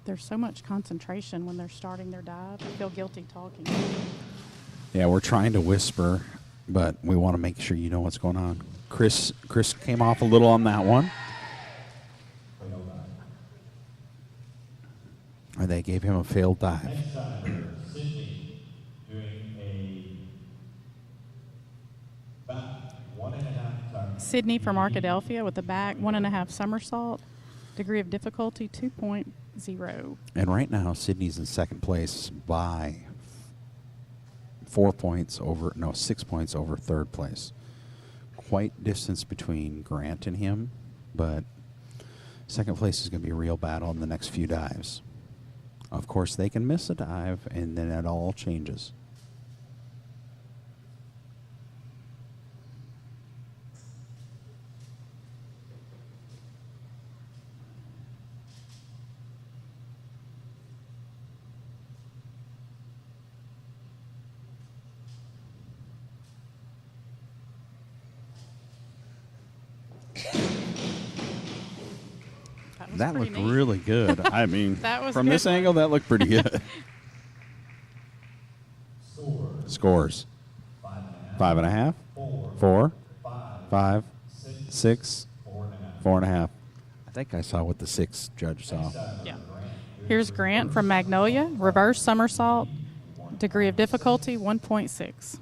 There's so much concentration when they're starting their dive. I feel guilty talking. Yeah, we're trying to whisper, but we want to make sure you know what's going on. Chris came off a little on that one. Or they gave him a failed dive. Next diver, Sydney, doing a back 1.5 turn. Sydney from Arkadelphia with a back 1.5 somersault. Degree of difficulty 2.0. And right now, Sydney's in second place by 6 points over third place. Quite distance between Grant and him, but second place is going to be a real battle in the next few dives. Of course, they can miss a dive, and then it all changes. That pretty looked neat. really good. I mean, That was from a this good one. angle, that looked pretty good. Scores. 5.5, 4, 5, 6, 4.5. I think I saw what the 6 judge saw. Yeah. Here's Grant from Magnolia. Reverse somersault. Degree of difficulty 1.6.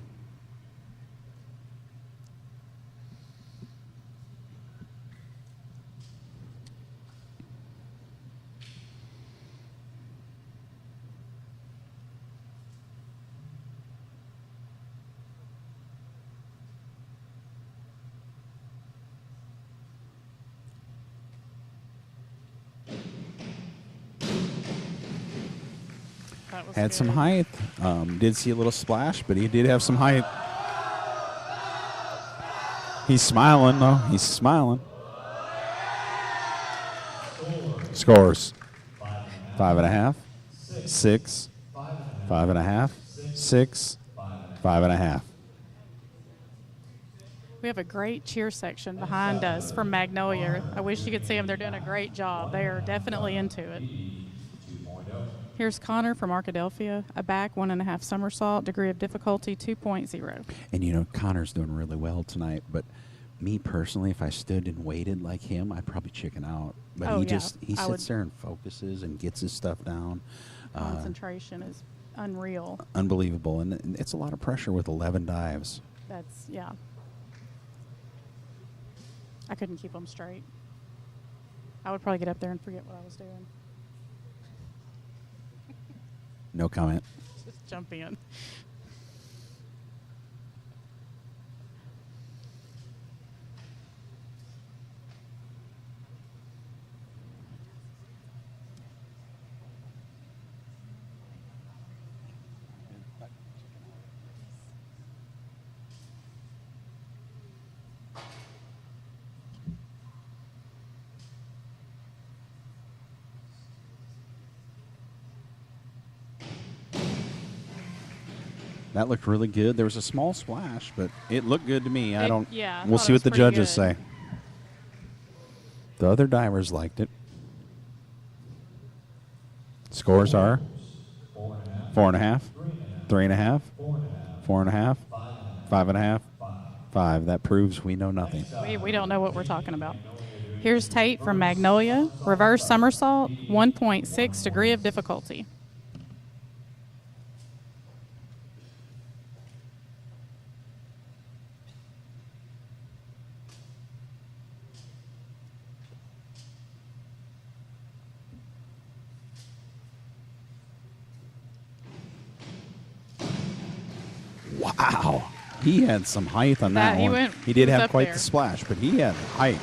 That was Had some good. height. Did see a little splash, but he did have some height. He's smiling, though. He's smiling. Scores. 5.5, 6, 5.5, 6, 5.5. We have a great cheer section behind us from Magnolia. I wish you could see them. They're doing a great job. They are definitely into it. Here's Connor from Arkadelphia. A back 1.5 somersault. Degree of difficulty 2.0. And, you know, Connor's doing really well tonight, but me personally, if I stood and waited like him, I'd probably chicken out. But Oh, he yeah. he I would- sits there and focuses and gets his stuff down. Concentration is unreal. Unbelievable. And it's a lot of pressure with 11 dives. That's, yeah. I couldn't keep them straight. I would probably get up there and forget what I was doing. No comment. Just jump in. That looked really good. There was a small splash, but it looked good to me. I don't. Yeah, I We'll thought see it what the was pretty judges good. say. The other divers liked it. Scores are 4.5, 3.5, 4.5, 5.5, 5. That proves we know nothing. We don't know what we're talking about. Here's Tate from Magnolia. Reverse somersault, 1.6 degree of difficulty. Wow. He had some height on that He one. went- He did was have up quite there. the splash, but he had height.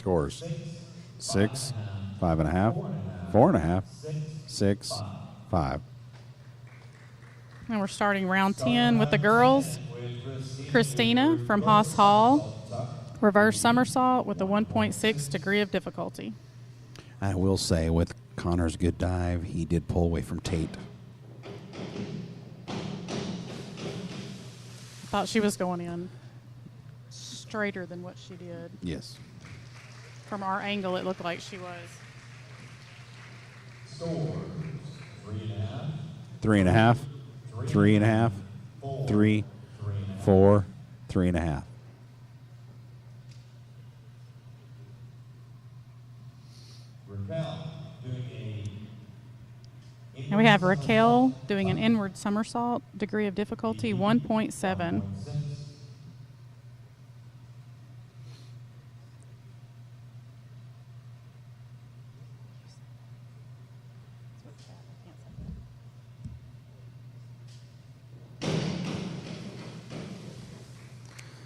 Scores 6, 5.5, 4.5, 6, 5. And we're starting round 10 with the girls. Christina from Haas Hall, reverse somersault with a 1.6 degree of difficulty. I will say, with Connor's good dive, he did pull away from Tate. Thought she was going in straighter than what she did. Yes. From our angle, it looked like she was. Scores 3.5, 3.5, 3.5, 3, 4, 3.5. Raquel doing a And we have Raquel doing an inward somersault, degree of difficulty 1.7.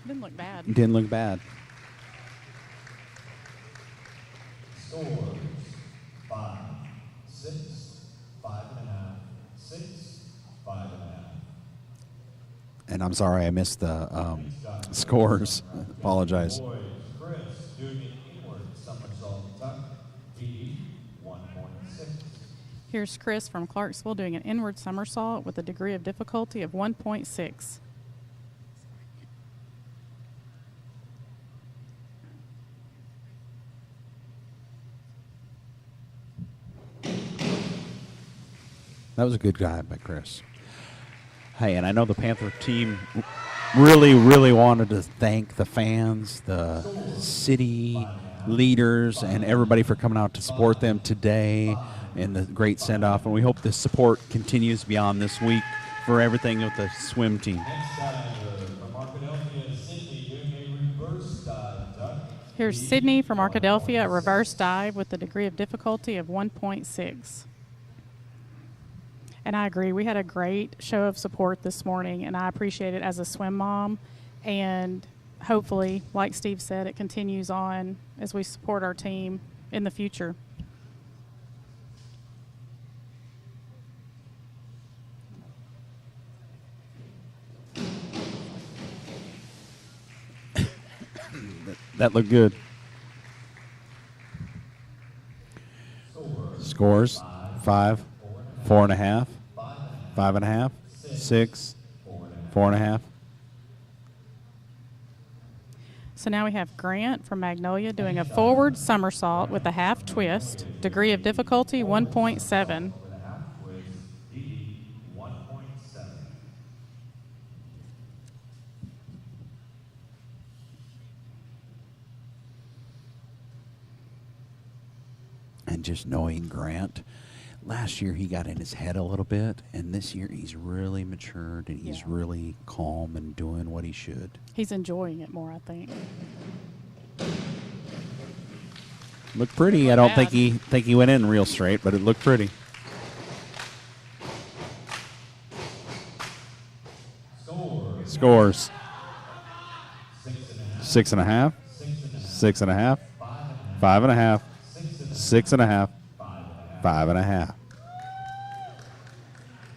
Didn't look bad. Didn't look bad. Scores 5, 6, 5.5, 6, 5.5. And I'm sorry I missed the scores. Apologize. Boys, Chris doing an inward somersault tuck, PD 1.6. Here's Chris from Clarksville doing an inward somersault with a degree of difficulty of 1.6. That was a good dive by Chris. Hey, and I know the Panther team really, really wanted to thank the fans, the city leaders, and everybody for coming out to support them today in the great send-off. And we hope this support continues beyond this week for everything with the swim team. Next diver from Arkadelphia, Sydney doing a reverse dive tuck. Here's Sydney from Arkadelphia, a reverse dive with a degree of difficulty of 1.6. And I agree. We had a great show of support this morning, and I appreciate it as a swim mom. And hopefully, like Steve said, it continues on as we support our team in the future. That looked good. Scores 5, 4.5, 5.5, 6, 4.5. So now we have Grant from Magnolia doing a forward somersault with a half twist, degree of difficulty 1.7. With a half twist, PD 1.7. And just knowing Grant, last year he got in his head a little bit, and this year he's really matured and he's Yeah. really calm and doing what he should. He's enjoying it more, I think. Looked pretty. I don't Bad. think he went in real straight, but it looked pretty. Scores 6.5, 6.5, 5.5, 6.5, 5.5.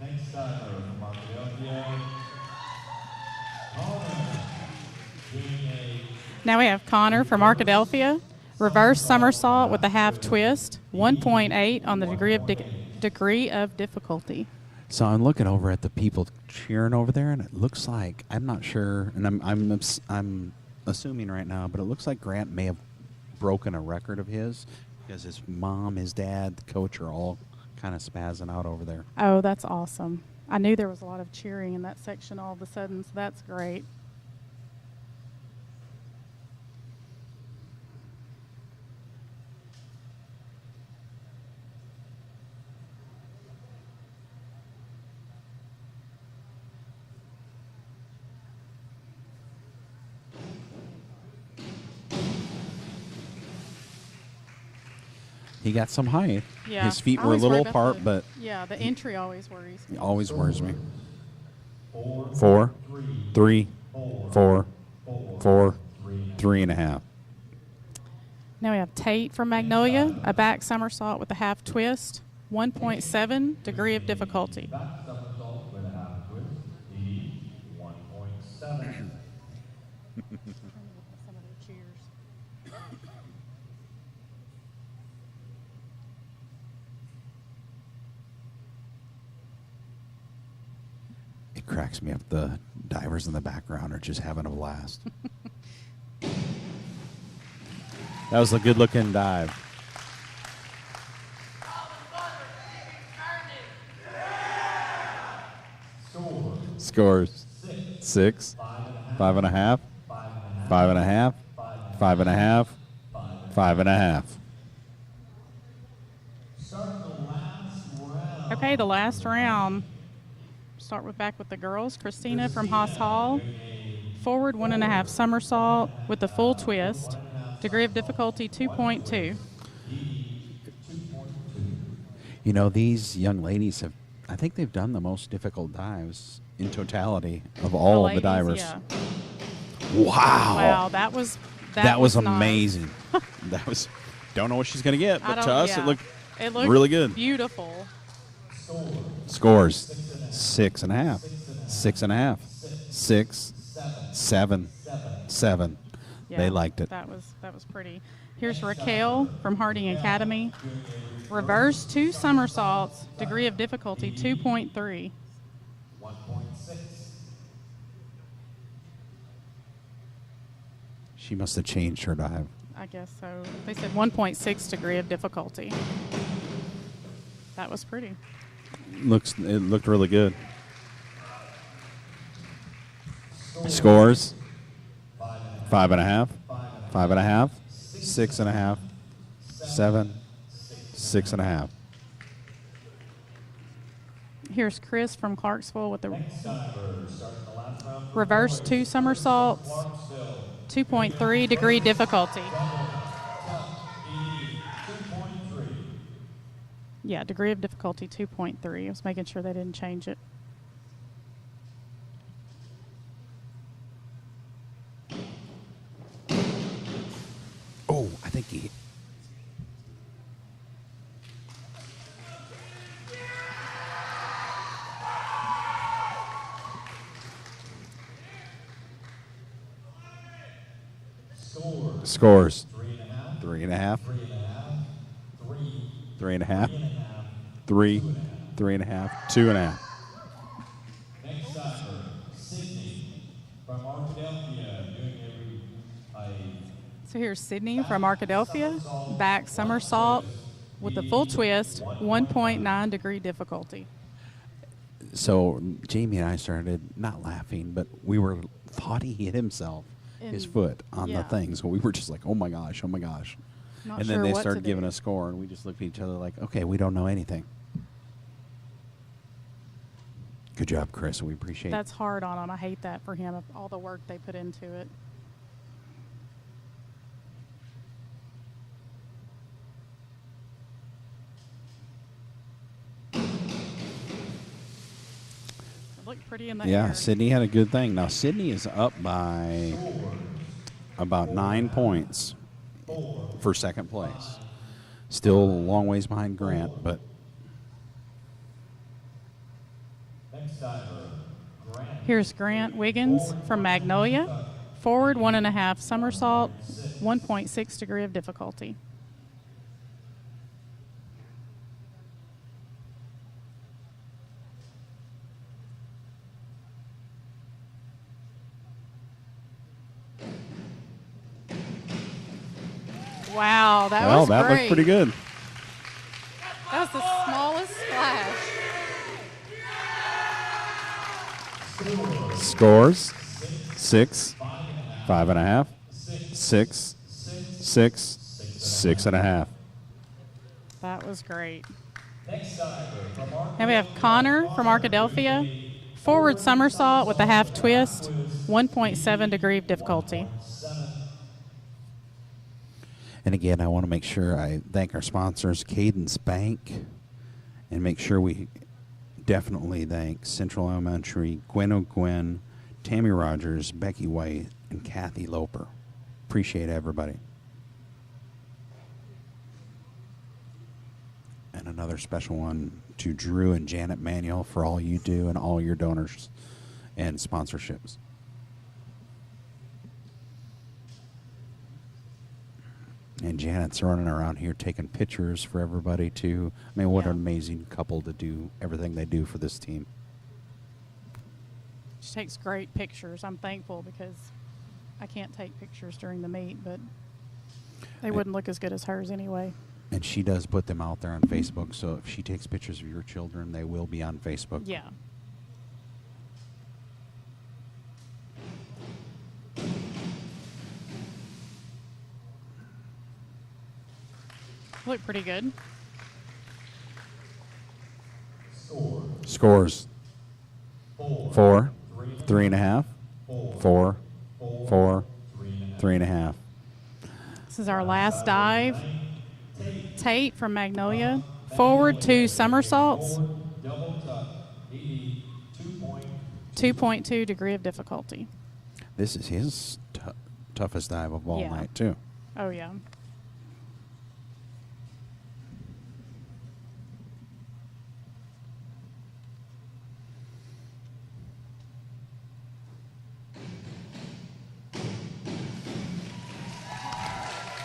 Next diver from Arkadelphia, Connor doing a Now we have Connor from Arkadelphia, reverse somersault with a half twist, 1.8 on the degree of difficulty. So I'm looking over at the people cheering over there, and it looks like, I'm not sure, and I'm assuming right now, but it looks like Grant may have broken a record of his because his mom, his dad, the coach are all kind of spazzing out over there. Oh, that's awesome. I knew there was a lot of cheering in that section all of a sudden, so that's great. He got some height. Yeah. His feet I were a always little worry about apart, the- but Yeah, the entry always worries me. it always worries me. 4, 4, 3, 3, 4, 4, 3.5. 3.5. Now we have Tate from Magnolia, a back somersault with a half twist, 1.7 degree of difficulty. Back somersault with a half twist, 1.7. It cracks me up. The divers in the background are just having a blast. That was a good-looking dive. Scores 6, 5.5, 5.5, 5.5, 5.5. Okay, the last round. Start with back with the girls. Christina from Haas Hall. Forward 1.5 somersault with the full twist. Degree of difficulty 2.2. You know, these young ladies have, I think they've done the most difficult dives in totality of all ladies, the divers. yeah. Wow. Wow, that was nice. amazing. That was, don't know what she's going to get, but to us it looked really good. Beautiful. Scores 6.5, 6.5, 6, 7, 7. Yeah, They liked it. That was pretty. Here's Raquel from Harding Academy. Reverse 2 somersaults. Degree of difficulty 2.3. 1.6. She must have changed her dive. I guess so. They said 1.6 degree of difficulty. That was pretty. It looked really good. Scores 5.5, 5.5, 6.5, 7, 6.5. Here's Chris from Clarksville with the reverse 2 somersaults, 2.3 degree difficulty. Yeah, degree of difficulty 2.3. I was making sure they didn't change it. Oh, I think he. Scores 3.5, 3.5, 3, 3.5, 2.5. Next diver, Sydney from Arkadelphia, doing So here's Sydney from Arkadelphia, back somersault with the full twist, 1.9 degree difficulty. So Jamie and I started not laughing, but we thought he hit himself, his foot on the thing. So we were just like, oh my gosh, oh my gosh. Not And then sure they what started to giving do. a score, and we just looked at each other like, okay, we don't know anything. Good job, Chris. We appreciate it. That's hard on him. I hate that for him, all the work they put into it. It looked pretty in the Yeah, air. Sydney had a good thing. Now, Sydney is up by about 9 points for second place. Still a long ways behind Grant, but next diver, Grant. Here's Grant Wiggins from Magnolia. Forward 1.5 somersault, 1.6 degree of difficulty. Wow, that was that great. looked pretty good. That was the smallest splash. Scores 6, 5.5, 6, 6, 6.5. That was great. Next diver from Arkadelphia. Now we have Connor from Arkadelphia. Forward somersault with a half twist, 1.7 degree of difficulty. And again, I want to make sure I thank our sponsors, Cadence Bank, and make sure we definitely thank Central Elementary, Gwen O'Gwen, Tammy Rogers, Becky White, and Kathy Loper. Appreciate everybody. And another special one to Drew and Janet Manuel for all you do and all your donors and sponsorships. And Janet's running around here taking pictures for everybody, too. I mean, what Yeah. an amazing couple to do everything they do for this team. She takes great pictures. I'm thankful because I can't take pictures during the meet, but they wouldn't look as good as hers anyway. And she does put them out there on Facebook, so if she takes pictures of your children, they will be on Facebook. Yeah. Look pretty good. Scores. 4, 3.5, 4, 4, 3.5. This is our last dive. Tate from Magnolia. Forward 2 somersaults. 2.2 degree of difficulty. This is his toughest dive of all Yeah. night, too. Oh, yeah.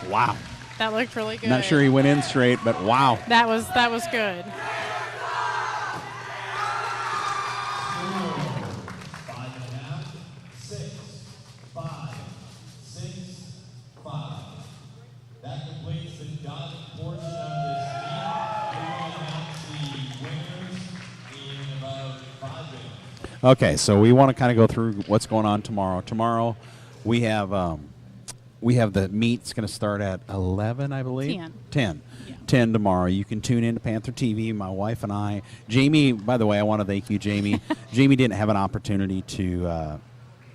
Wow. That looked really good. Not sure he went in straight, but wow. That was good. 5.5, 6, 5, 6, 5. That completes the dive portion of this meet. We will announce the winners in about 5 minutes. Okay, so we want to kind of go through what's going on tomorrow. Tomorrow, we have the meet's going to start at 11, I believe. 10. 10. Yeah. 10 tomorrow. You can tune in to Panther TV. My wife and I, Jamie. By the way, I want to thank you, Jamie. Jamie didn't have an opportunity to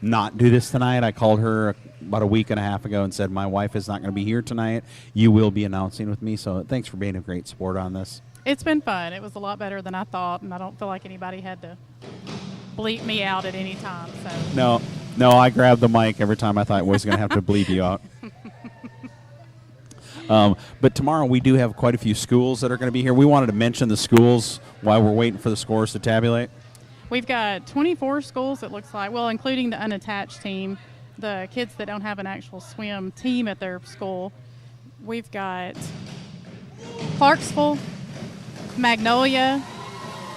not do this tonight. I called her about a week and a half ago and said my wife is not going to be here tonight. You will be announcing with me. So thanks for being a great sport on this. It's been fun. It was a lot better than I thought, and I don't feel like anybody had to bleep me out at any time. So No, I grabbed the mic every time I thought I was going to have to bleep you out. But tomorrow we do have quite a few schools that are going to be here. We wanted to mention the schools while we're waiting for the scores to tabulate. we've got 24 schools, it looks like, well, including the unattached team, the kids that don't have an actual swim team at their school. We've got Clarksville, Magnolia,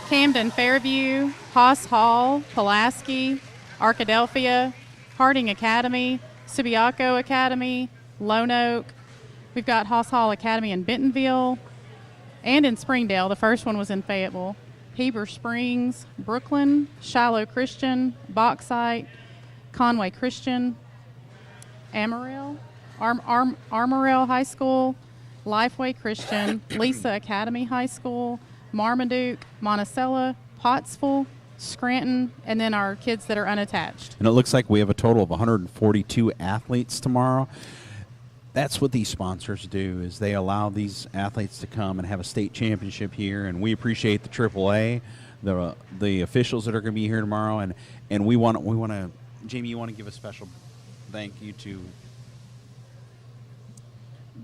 Camden Fairview, Haas Hall, Pulaski, Arkadelphia, Harding Academy, Subiaco Academy, Lone Oak. We've got Haas Hall Academy in Bentonville and in Springdale. The first one was in Fayetteville. Heber Springs, Brooklyn, Shiloh Christian, Bauxite, Conway Christian, Amarillo, Armorel High School, Lifeway Christian, Lisa Academy High School, Marmaduke, Monticello, Pottsville, Scranton, and then our kids that are unattached. And it looks like we have a total of 142 athletes tomorrow. That's what these sponsors do, is they allow these athletes to come and have a state championship here, and we appreciate the AAA, the officials that are going to be here tomorrow, and we want to, Jamie, you want to give a special thank you to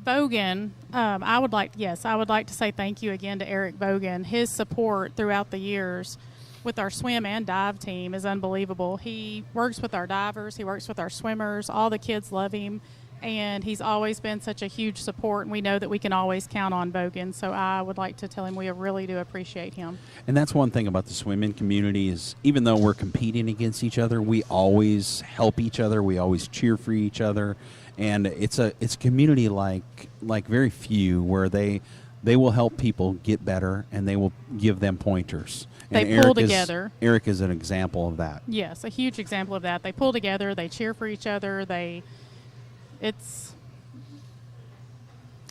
Bogan, I would like to say thank you again to Eric Bogan. His support throughout the years with our swim and dive team is unbelievable. He works with our divers, he works with our swimmers, all the kids love him, and he's always been such a huge support, and we know that we can always count on Bogan. So I would like to tell him we really do appreciate him. And that's one thing about the swimming community is even though we're competing against each other, we always help each other, we always cheer for each other. And it's a community like very few, where they will help people get better and they will give them pointers. And They pull together. Eric is an example of that. Yes, a huge example of that. They pull together, they cheer for each other, it's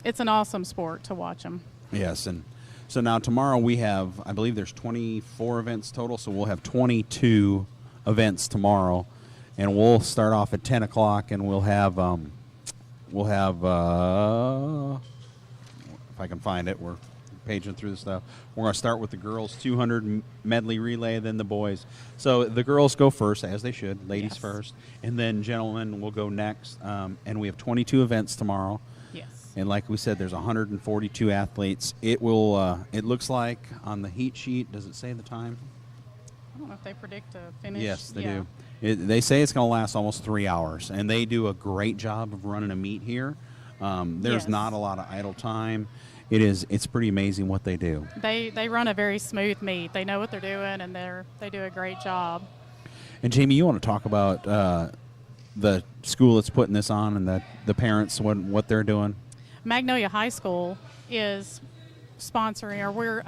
an awesome sport to watch them. Yes, and so now tomorrow we have, I believe there's 24 events total, so we'll have 22 events tomorrow. And we'll start off at 10 o'clock, and we'll have if I can find it, we're paging through the stuff. We're going to start with the girls' 200 medley relay, then the boys. So the girls go first, as they should, ladies Yes. first, and then gentlemen will go next. And we have 22 events tomorrow. Yes. And like we said, there's 142 athletes. It will. It looks like on the heat sheet. Does it say the time? I don't know if they predict a finish. Yes, they Yeah. do. They say it's going to last almost 3 hours, and they do a great job of running a meet here. There's Yes. not a lot of idle time. It's pretty amazing what they do. They run a very smooth meet. They know what they're doing, and they do a great job. And Jamie, you want to talk about the school that's putting this on and the parents, what they're doing? Magnolia High School is sponsoring, or we're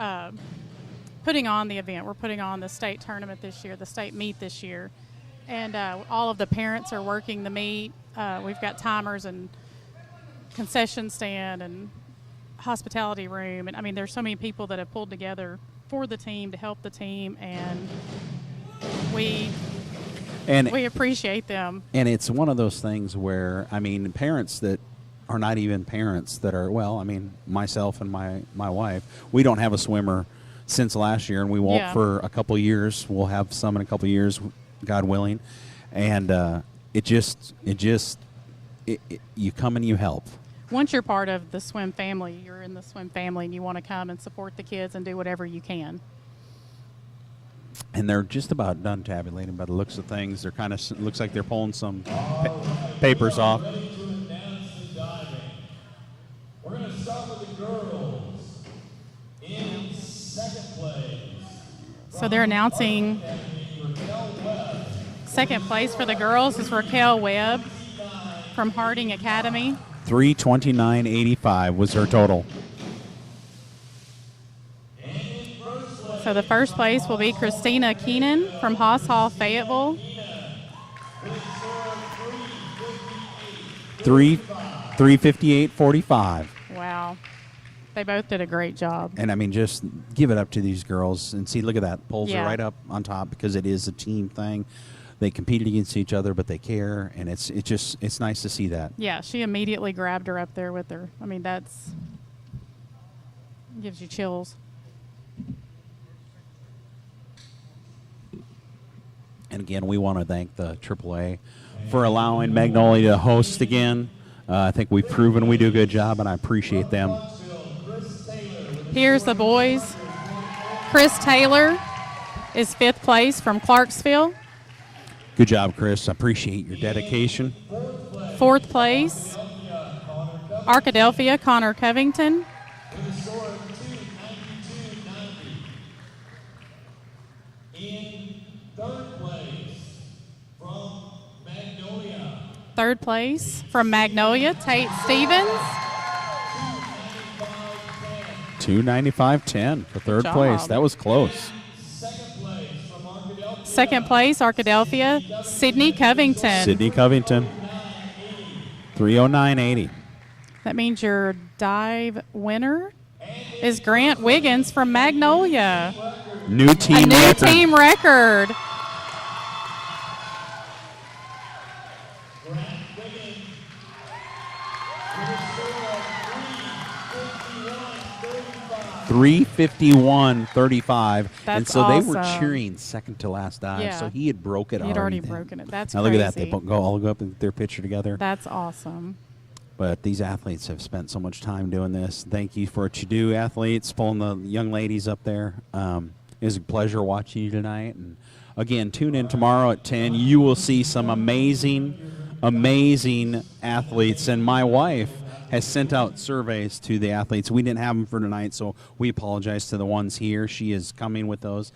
putting on the event. We're putting on the state tournament this year, the state meet this year. And all of the parents are working the meet. We've got timers and concession stand and hospitality room. And, I mean, there's so many people that have pulled together for the team to help the team, and we appreciate them. And it's one of those things where, I mean, parents that are not even parents that are, well, I mean, myself and my wife, we don't have a swimmer since last year, and we won't for a couple years. We'll have some in a couple years, God willing. And you come and you help. Once you're part of the swim family, you're in the swim family, and you want to come and support the kids and do whatever you can. And they're just about done tabulating by the looks of things. They're kind of looks like they're pulling some papers off. Ready to announce the diving. We're going to start with the girls. In second place. So they're announcing second place for the girls is Raquel Webb from Harding Academy. 3:29.85 was her total. So the first place will be Christina Keenan from Haas Hall, Fayetteville. 3:58.45. Wow. They both did a great job. And I mean, just give it up to these girls and see. Look at that, pulls are Yeah. right up on top because it is a team thing. They competed against each other, but they care, and it's nice to see that. Yeah, she immediately grabbed her up there with her. I mean, that's gives you chills. And again, we want to thank the AAA for allowing Magnolia to host again. I think we've proven we do a good job, and I appreciate them. Here's the boys. Chris Taylor is fifth place from Clarksville. Good job, Chris. I appreciate your dedication. Fourth place, Arkadelphia, Connor Covington. With a score of 292.90. In third place from Magnolia. Third place from Magnolia, Tate Stevens. 295.10 for third job. place. That was close. Second place from Arkadelphia. Second place, Arkadelphia, Sydney Covington. Sydney Covington, 309.80. That means your dive winner is Grant Wiggins from Magnolia. New team A new record. team record. Grant Wiggins with a score of 351.35. 351.35. And That's so they were awesome. cheering second to last dive. Yeah. So he had broke it He had already then. broken it. That's now crazy. look at that. They all go up and get their picture together. That's awesome. But these athletes have spent so much time doing this. Thank you for what you do, athletes, pulling the young ladies up there. It was a pleasure watching you tonight. And again, tune in tomorrow at 10. You will see some amazing, amazing athletes. And my wife has sent out surveys to the athletes. We didn't have them for tonight, so we apologize to the ones here. She is coming with those,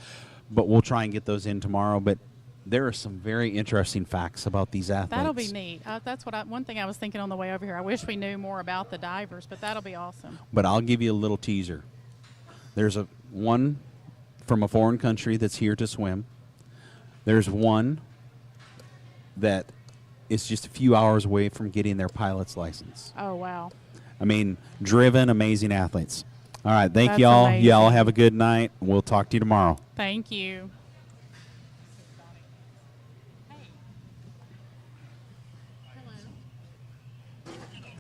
but we'll try and get those in tomorrow. But there are some very interesting facts about these athletes. That'll be neat. That's one thing I was thinking on the way over here. I wish we knew more about the divers, but that'll be awesome. But I'll give you a little teaser. There's one from a foreign country that's here to swim. There's one that is just a few hours away from getting their pilot's license. Oh, wow. I mean, driven, amazing athletes. All right, thank That's y'all. amazing. Y'all have a good night. We'll talk to you tomorrow. Thank you.